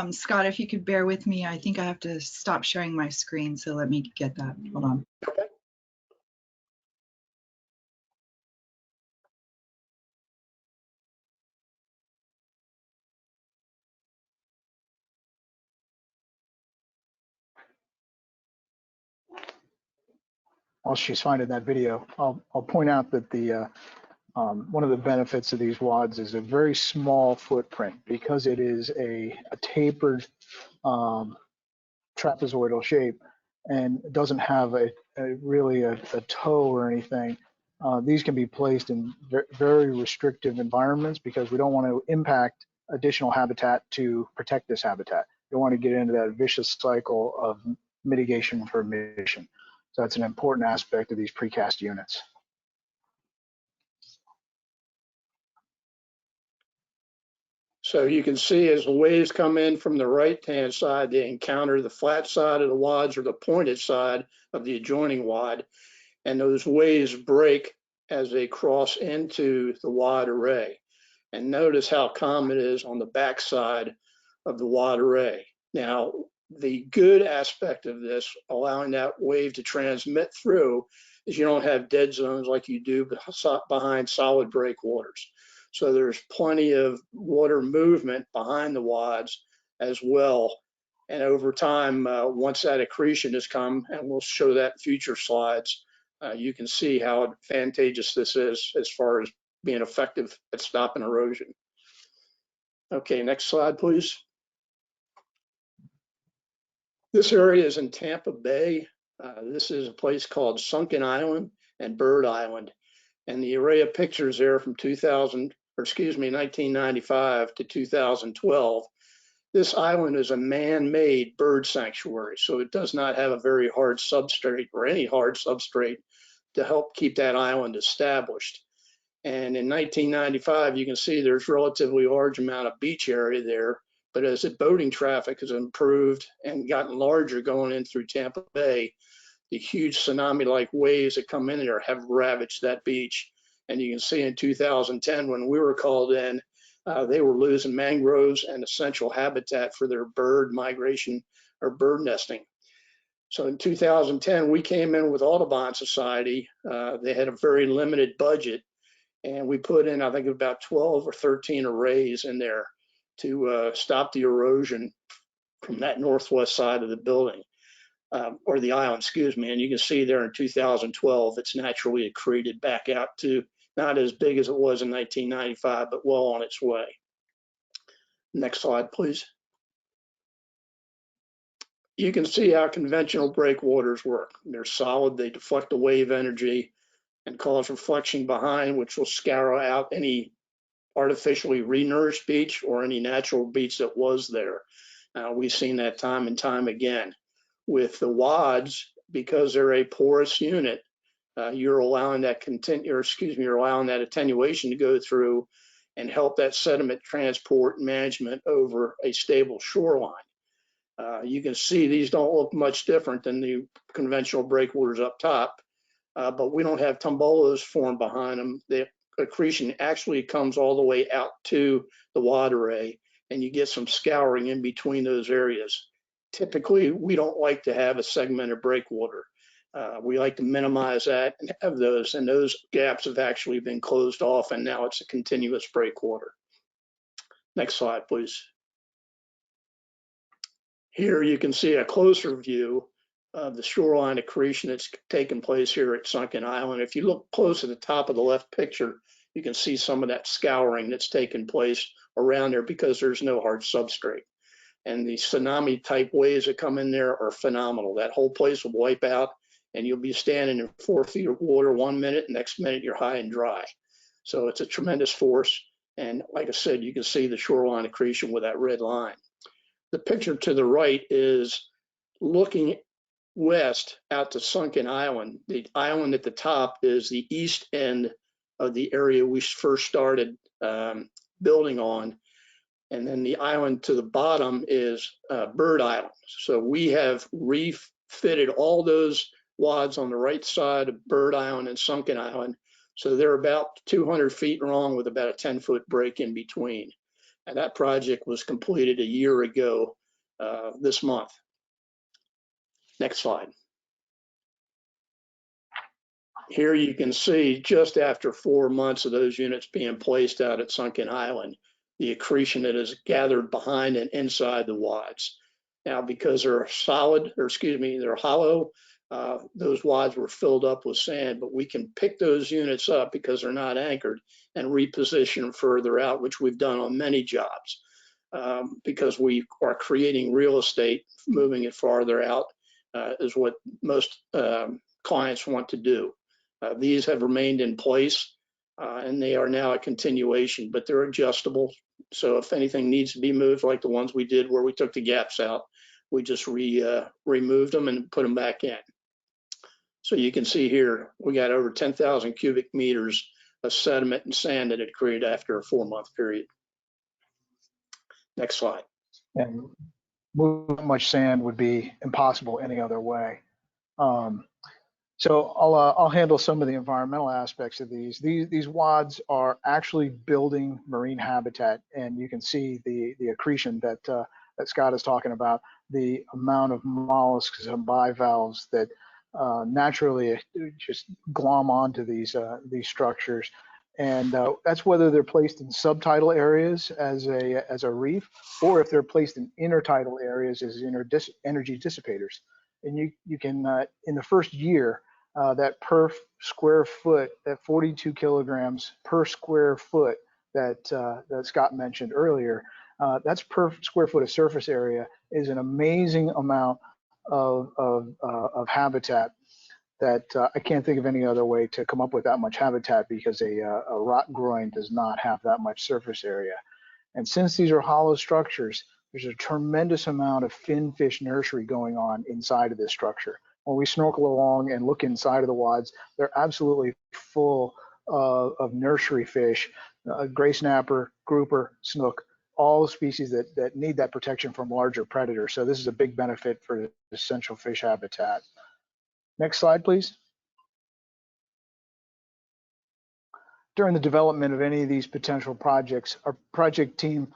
Scott, if you could bear with me, I think I have to stop sharing my screen, so let me get that. Hold on. Okay. While she's finding that video, I'll point out that the one of the benefits of these WADs is a very small footprint because it is a tapered trapezoidal shape and doesn't have really a toe or anything. These can be placed in very restrictive environments because we don't want to impact additional habitat to protect this habitat. We don't want to get into that vicious cycle of mitigation for emission. So that's an important aspect of these precast units. So you can see as the waves come in from the right-hand side, they encounter the flat side of the wads or the pointed side of the adjoining wad, and those waves break as they cross into the wad array. And notice how calm it is on the back side of the wad array. Now, the good aspect of this, allowing that wave to transmit through, is you don't have dead zones like you do behind solid breakwaters. So there's plenty of water movement behind the wads as well. And over time, once that accretion has come, and we'll show that in future slides, you can see how advantageous this is as far as being effective at stopping erosion. Okay, next slide, please. This area is in Tampa Bay. This is a place called Sunken Island and Bird Island. And the array of pictures there from 1995 to 2012. This island is a man-made bird sanctuary, so it does not have a very hard substrate or any hard substrate to help keep that island established. And in 1995, you can see there's relatively large amount of beach area there, but as the boating traffic has improved and gotten larger going in through Tampa Bay, the huge tsunami-like waves that come in there have ravaged that beach. And you can see in 2010, when we were called in, they were losing mangroves and essential habitat for their bird migration or bird nesting. So in 2010, we came in with Audubon Society. They had a very limited budget, and we put in, I think, about 12 or 13 arrays in there to stop the erosion from that northwest side of the building, or the island, excuse me. And you can see there in 2012, it's naturally accreted back out to not as big as it was in 1995, but well on its way. Next slide, please. You can see how conventional breakwaters work. They're solid, they deflect the wave energy and cause reflection behind, which will scour out any artificially renourished beach or any natural beach that was there. We've seen that time and time again. With the wads, because they're a porous unit, you're allowing that you're allowing that attenuation to go through and help that sediment transport management over a stable shoreline. You can see these don't look much different than the conventional breakwaters up top, but we don't have tombolas formed behind them. The accretion actually comes all the way out to the wad array, and you get some scouring in between those areas. Typically, we don't like to have a segmented breakwater. We like to minimize that and have those, and those gaps have actually been closed off, and now it's a continuous breakwater. Next slide, please. Here you can see a closer view of the shoreline accretion that's taken place here at Sunken Island. If you look close at the top of the left picture, you can see some of that scouring that's taken place around there because there's no hard substrate. And the tsunami type waves that come in there are phenomenal. That whole place will wipe out, and you'll be standing in 4 feet of water 1 minute, next minute you're high and dry. So it's a tremendous force. And like I said, you can see the shoreline accretion with that red line. The picture to the right is looking west out to Sunken Island. The island at the top is the east end of the area we first started building on. And then the island to the bottom is Bird Island. So we have Reef fitted all those wads on the right side of Bird Island and Sunken Island. So they're about 200 feet long with about a 10-foot break in between. And that project was completed a year ago this month. Next slide. Here you can see just after 4 months of those units being placed out at Sunken Island, the accretion that is gathered behind and inside the wads. Now, because they're solid, or excuse me, they're hollow, those wads were filled up with sand, but we can pick those units up because they're not anchored and reposition them further out, which we've done on many jobs, because we are creating real estate, moving it farther out is what most clients want to do. These have remained in place and they are now a continuation, but they're adjustable. So if anything needs to be moved, like the ones we did where we took the gaps out, we just removed them and put them back in. So you can see here, we got over 10,000 cubic meters of sediment and sand that had created after a 4-month period. Next slide. And moving that much sand would be impossible any other way. So I'll handle some of the environmental aspects of these. These WADs are actually building marine habitat, and you can see the accretion that Scott is talking about, the amount of mollusks and bivalves that naturally just glom onto these structures. And that's whether they're placed in subtidal areas as a reef, or if they're placed in intertidal areas as energy dissipators. And you can in the first year, that per square foot, that 42 kilograms per square foot that Scott mentioned earlier, that's per square foot of surface area, is an amazing amount of habitat that I can't think of any other way to come up with that much habitat, because a rock groin does not have that much surface area. And since these are hollow structures, there's a tremendous amount of finfish nursery going on inside of this structure. When we snorkel along and look inside of the WADs, they're absolutely full of nursery fish, gray snapper, grouper, snook, all species that need that protection from larger predators. So this is a big benefit for essential fish habitat. Next slide, please. During the development of any of these potential projects, our project team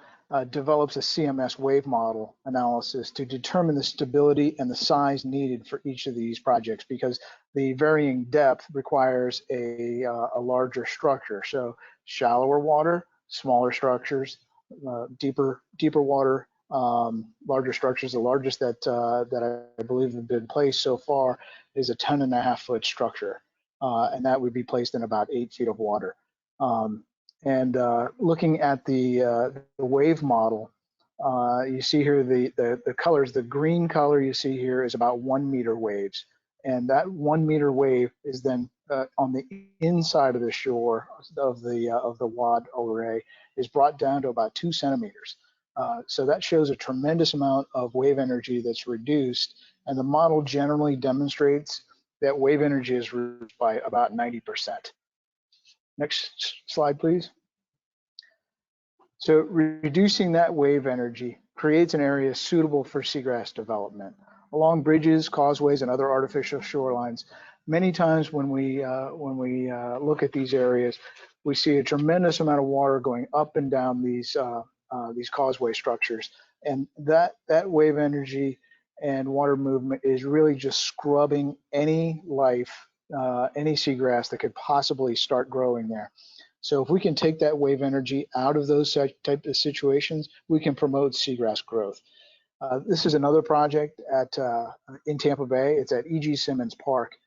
develops a CMS wave model analysis to determine the stability and the size needed for each of these projects, because the varying depth requires a larger structure. So shallower water, smaller structures, deeper water, larger structures. The largest that I believe have been placed so far is a 10.5 foot structure, and that would be placed in about 8 feet of water. Looking at the wave model, you see here the colors. The green color you see here is about 1 meter waves, and that 1 meter wave is then on the inside of the shore of the WAD array is brought down to about 2 centimeters. So that shows a tremendous amount of wave energy that's reduced, and the model generally demonstrates that wave energy is reduced by about 90%. Next slide, please. So reducing that wave energy creates an area suitable for seagrass development. Along bridges, causeways, and other artificial shorelines, many times when we look at these areas, we see a tremendous amount of water going up and down these causeway structures. And that wave energy and water movement is really just scrubbing any life, any seagrass that could possibly start growing there. So if we can take that wave energy out of those type of situations, we can promote seagrass growth. This is another project in Tampa Bay. It's at E.G. Simmons Park.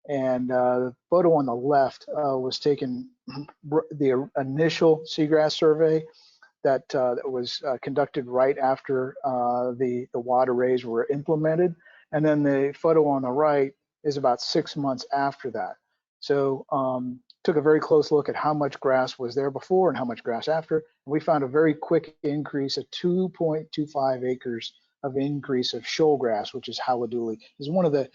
And the photo on the left was taken, the initial seagrass survey that was conducted right after the WAD arrays were implemented. And then the photo on the right is about 6 months after that. So took a very close look at how much grass was there before and how much grass after. And we found a very quick increase of 2.25 acres of increase of shoal grass, which is haliduli. It's one of the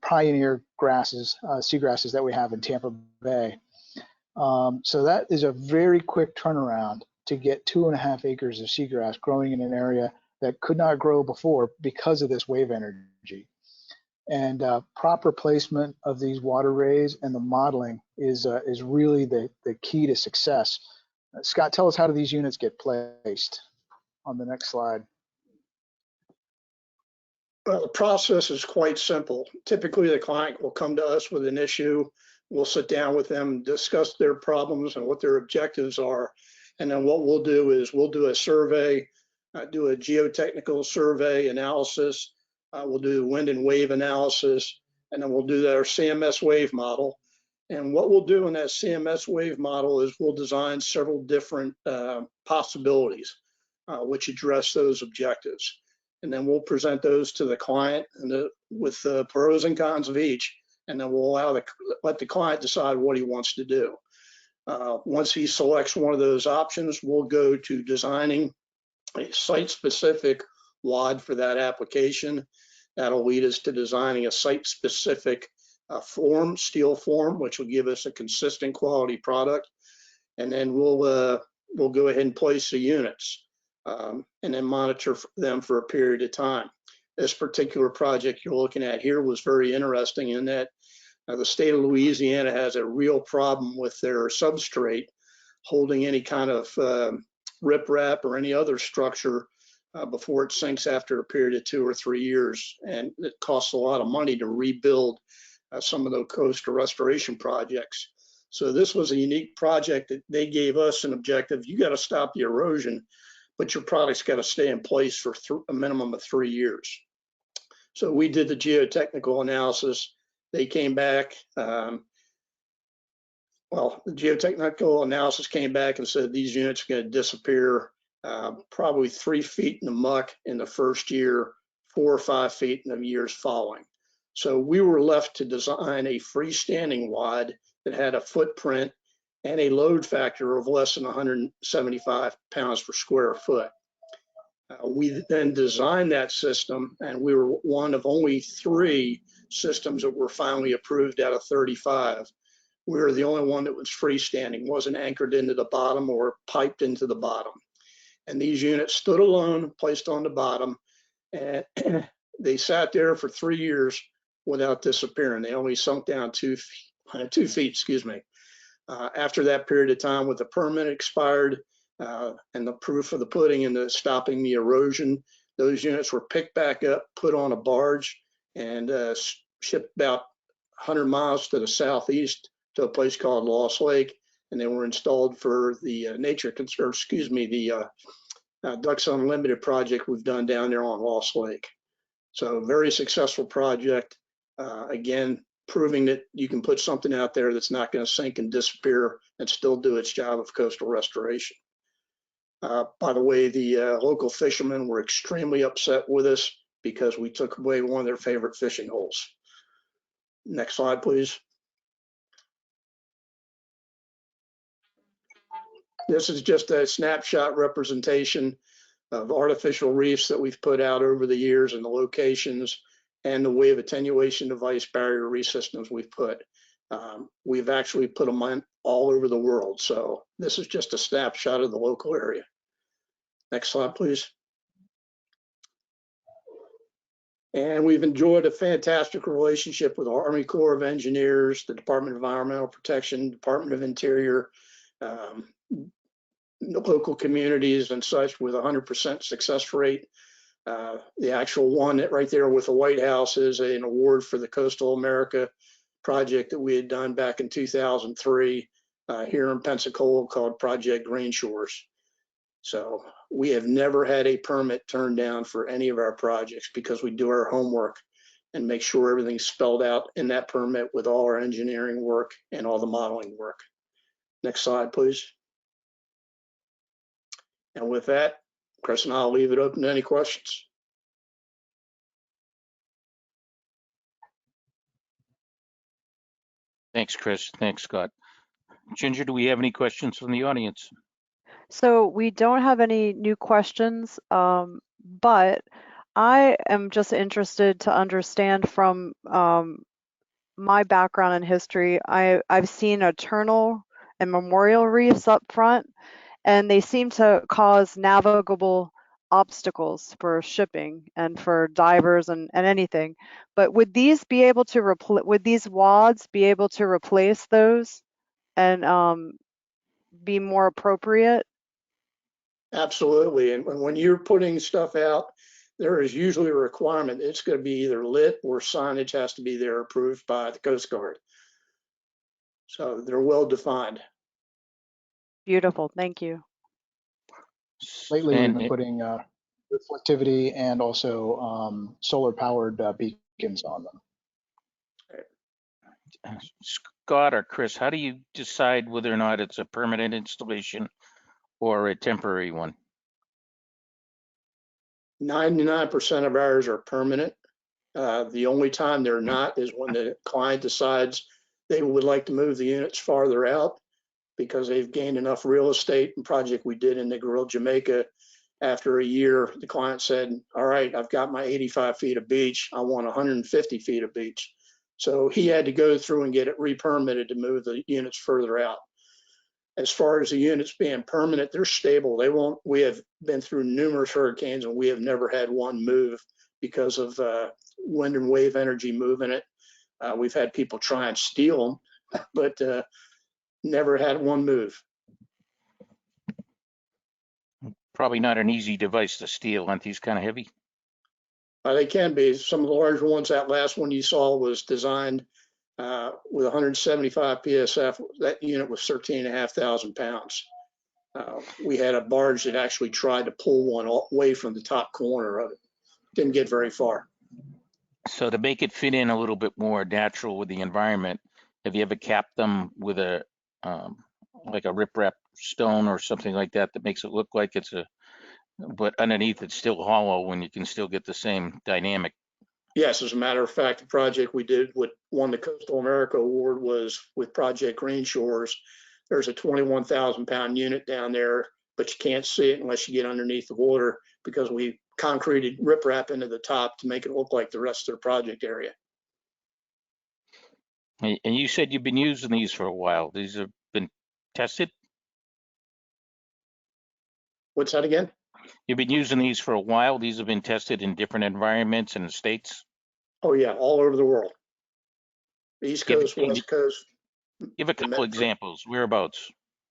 pioneer grasses, seagrasses that we have in Tampa Bay. So that is a very quick turnaround to get 2.5 acres of seagrass growing in an area that could not grow before because of this wave energy. And proper placement of these water arrays and the modeling is really the key to success. Scott, tell us, how do these units get placed? On the next slide. Well, the process is quite simple. Typically, the client will come to us with an issue. We'll sit down with them, discuss their problems and what their objectives are. And then what we'll do is we'll do a survey, do a geotechnical survey analysis. We'll do wind and wave analysis, and then we'll do our CMS wave model. And what we'll do in that CMS wave model is we'll design several different possibilities which address those objectives. And then we'll present those to the client and with the pros and cons of each, and then we'll let the client decide what he wants to do. Once he selects one of those options, we'll go to designing a site-specific WAD for that application. That'll lead us to designing a site-specific form, steel form, which will give us a consistent quality product. And then we'll go ahead and place the units. and then monitor them for a period of time. This particular project you're looking at here was very interesting in that the state of Louisiana has a real problem with their substrate holding any kind of riprap or any other structure before it sinks after a period of 2 or 3 years. And it costs a lot of money to rebuild some of the coastal restoration projects. So this was a unique project that they gave us an objective. You got to stop the erosion, but your product's got to stay in place for a minimum of 3 years. So we did the geotechnical analysis. They came back, the geotechnical analysis came back and said these units are going to disappear probably 3 feet in the muck in the first year, 4 or 5 feet in the years following. So we were left to design a freestanding wad that had a footprint and a load factor of less than 175 pounds per square foot. We then designed that system, and we were one of only 3 systems that were finally approved out of 35. We were the only one that was freestanding, wasn't anchored into the bottom or piped into the bottom. And these units stood alone, placed on the bottom, and they sat there for 3 years without disappearing. They only sunk down 2 feet, excuse me. After that period of time, with the permit expired and the proof of the pudding and the stopping the erosion, those units were picked back up, put on a barge, and shipped about 100 miles to the southeast to a place called Lost Lake, and they were installed for the Ducks Unlimited project we've done down there on Lost Lake. So very successful project. Again, proving that you can put something out there that's not going to sink and disappear and still do its job of coastal restoration. By the way, the local fishermen were extremely upset with us because we took away one of their favorite fishing holes. Next slide, please. This is just a snapshot representation of artificial reefs that we've put out over the years and the locations and the wave attenuation device barrier reef systems we've put. We've actually put them on all over the world. So this is just a snapshot of the local area. Next slide, please. And we've enjoyed a fantastic relationship with the Army Corps of Engineers, the Department of Environmental Protection, Department of Interior, local communities and such, with 100% success rate. The actual one that right there with the White House is an award for the Coastal America project that we had done back in 2003 here in Pensacola called Project Green Shores. So we have never had a permit turned down for any of our projects because we do our homework and make sure everything's spelled out in that permit with all our engineering work and all the modeling work. Next slide, please. And with that, Chris and I'll leave it open to any questions. Thanks, Chris. Thanks, Scott. Ginger, do we have any questions from the audience? So we don't have any new questions, but I am just interested to understand from my background in history. I've seen eternal and memorial reefs up front, and they seem to cause navigable obstacles for shipping and for divers and anything. But would these be able to would these WADs be able to replace those and be more appropriate? Absolutely. And when you're putting stuff out, there is usually a requirement. It's going to be either lit or signage has to be there approved by the Coast Guard. So they're well defined. Beautiful. Thank you. Lately, we've been putting reflectivity and also solar powered beacons on them. Scott or Chris, how do you decide whether or not it's a permanent installation or a temporary one? 99% of ours are permanent. The only time they're not is when the client decides they would like to move the units farther out because they've gained enough real estate. The project we did in Negril, Jamaica, after a year, the client said, all right, I've got my 85 feet of beach. I want 150 feet of beach. So he had to go through and get it re-permitted to move the units further out. as far as the units being permanent, they're stable. They won't. We have been through numerous hurricanes, and we have never had one move because of wind and wave energy moving it. We've had people try and steal them, but never had one move. Probably not an easy device to steal. Aren't these kind of heavy? They can be. Some of the larger ones, that last one you saw was designed with 175 PSF. That unit was 13,500 pounds. We had a barge that actually tried to pull one away from the top corner of it. Didn't get very far. So to make it fit in a little bit more natural with the environment, have you ever capped them with a like a riprap stone or something like that that makes it look like it's a, but underneath it's still hollow when you can still get the same dynamic? Yes, as a matter of fact, the project we did with won the Coastal America Award was with Project Green Shores. There's a 21,000 pound unit down there, but you can't see it unless you get underneath the water because we concreted riprap into the top to make it look like the rest of the project area. And you said you've been using these for a while. These have been tested? What's that again? You've been using these for a while. These have been tested in different environments and states? Oh yeah, all over the world. The East Coast, West Coast. Give a couple examples. Whereabouts?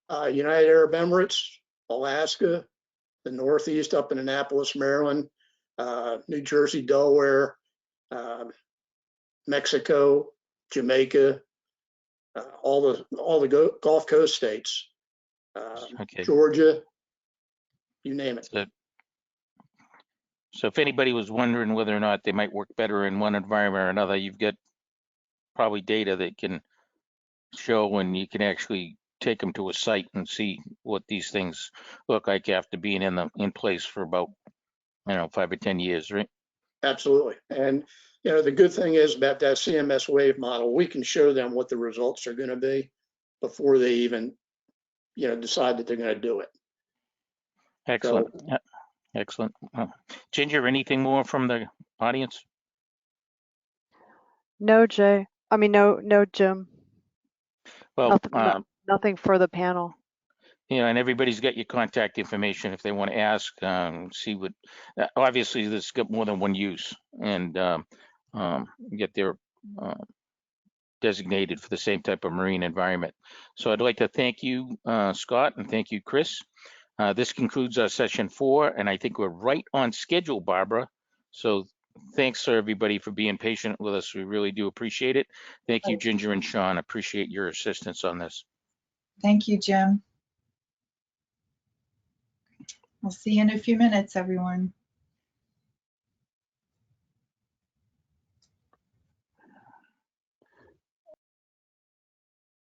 United Arab Emirates, Alaska, the Northeast up in Annapolis, Maryland, New Jersey, Delaware, Mexico, Jamaica, all the Gulf Coast states, Okay. Georgia, you name it. So if anybody was wondering whether or not they might work better in one environment or another, you've got probably data that can show when you can actually take them to a site and see what these things look like after being in place for about, 5 or 10 years, right? Absolutely. And the good thing is about that CMS wave model, we can show them what the results are going to be before they even decide that they're going to do it. Excellent. So, excellent. Ginger, anything more from the audience? No, Jay. I mean, no, Jim. Well, nothing for the panel. And everybody's got your contact information if they want to ask, see what, obviously this got more than one use and get their designated for the same type of marine environment. So I'd like to thank you, Scott, and thank you, Chris. This concludes our session 4, and I think we're right on schedule, Barbara. So thanks for everybody for being patient with us. We really do appreciate it. Thank you, Ginger and Sean. Appreciate your assistance on this. Thank you, Jim. I'll see you in a few minutes, everyone.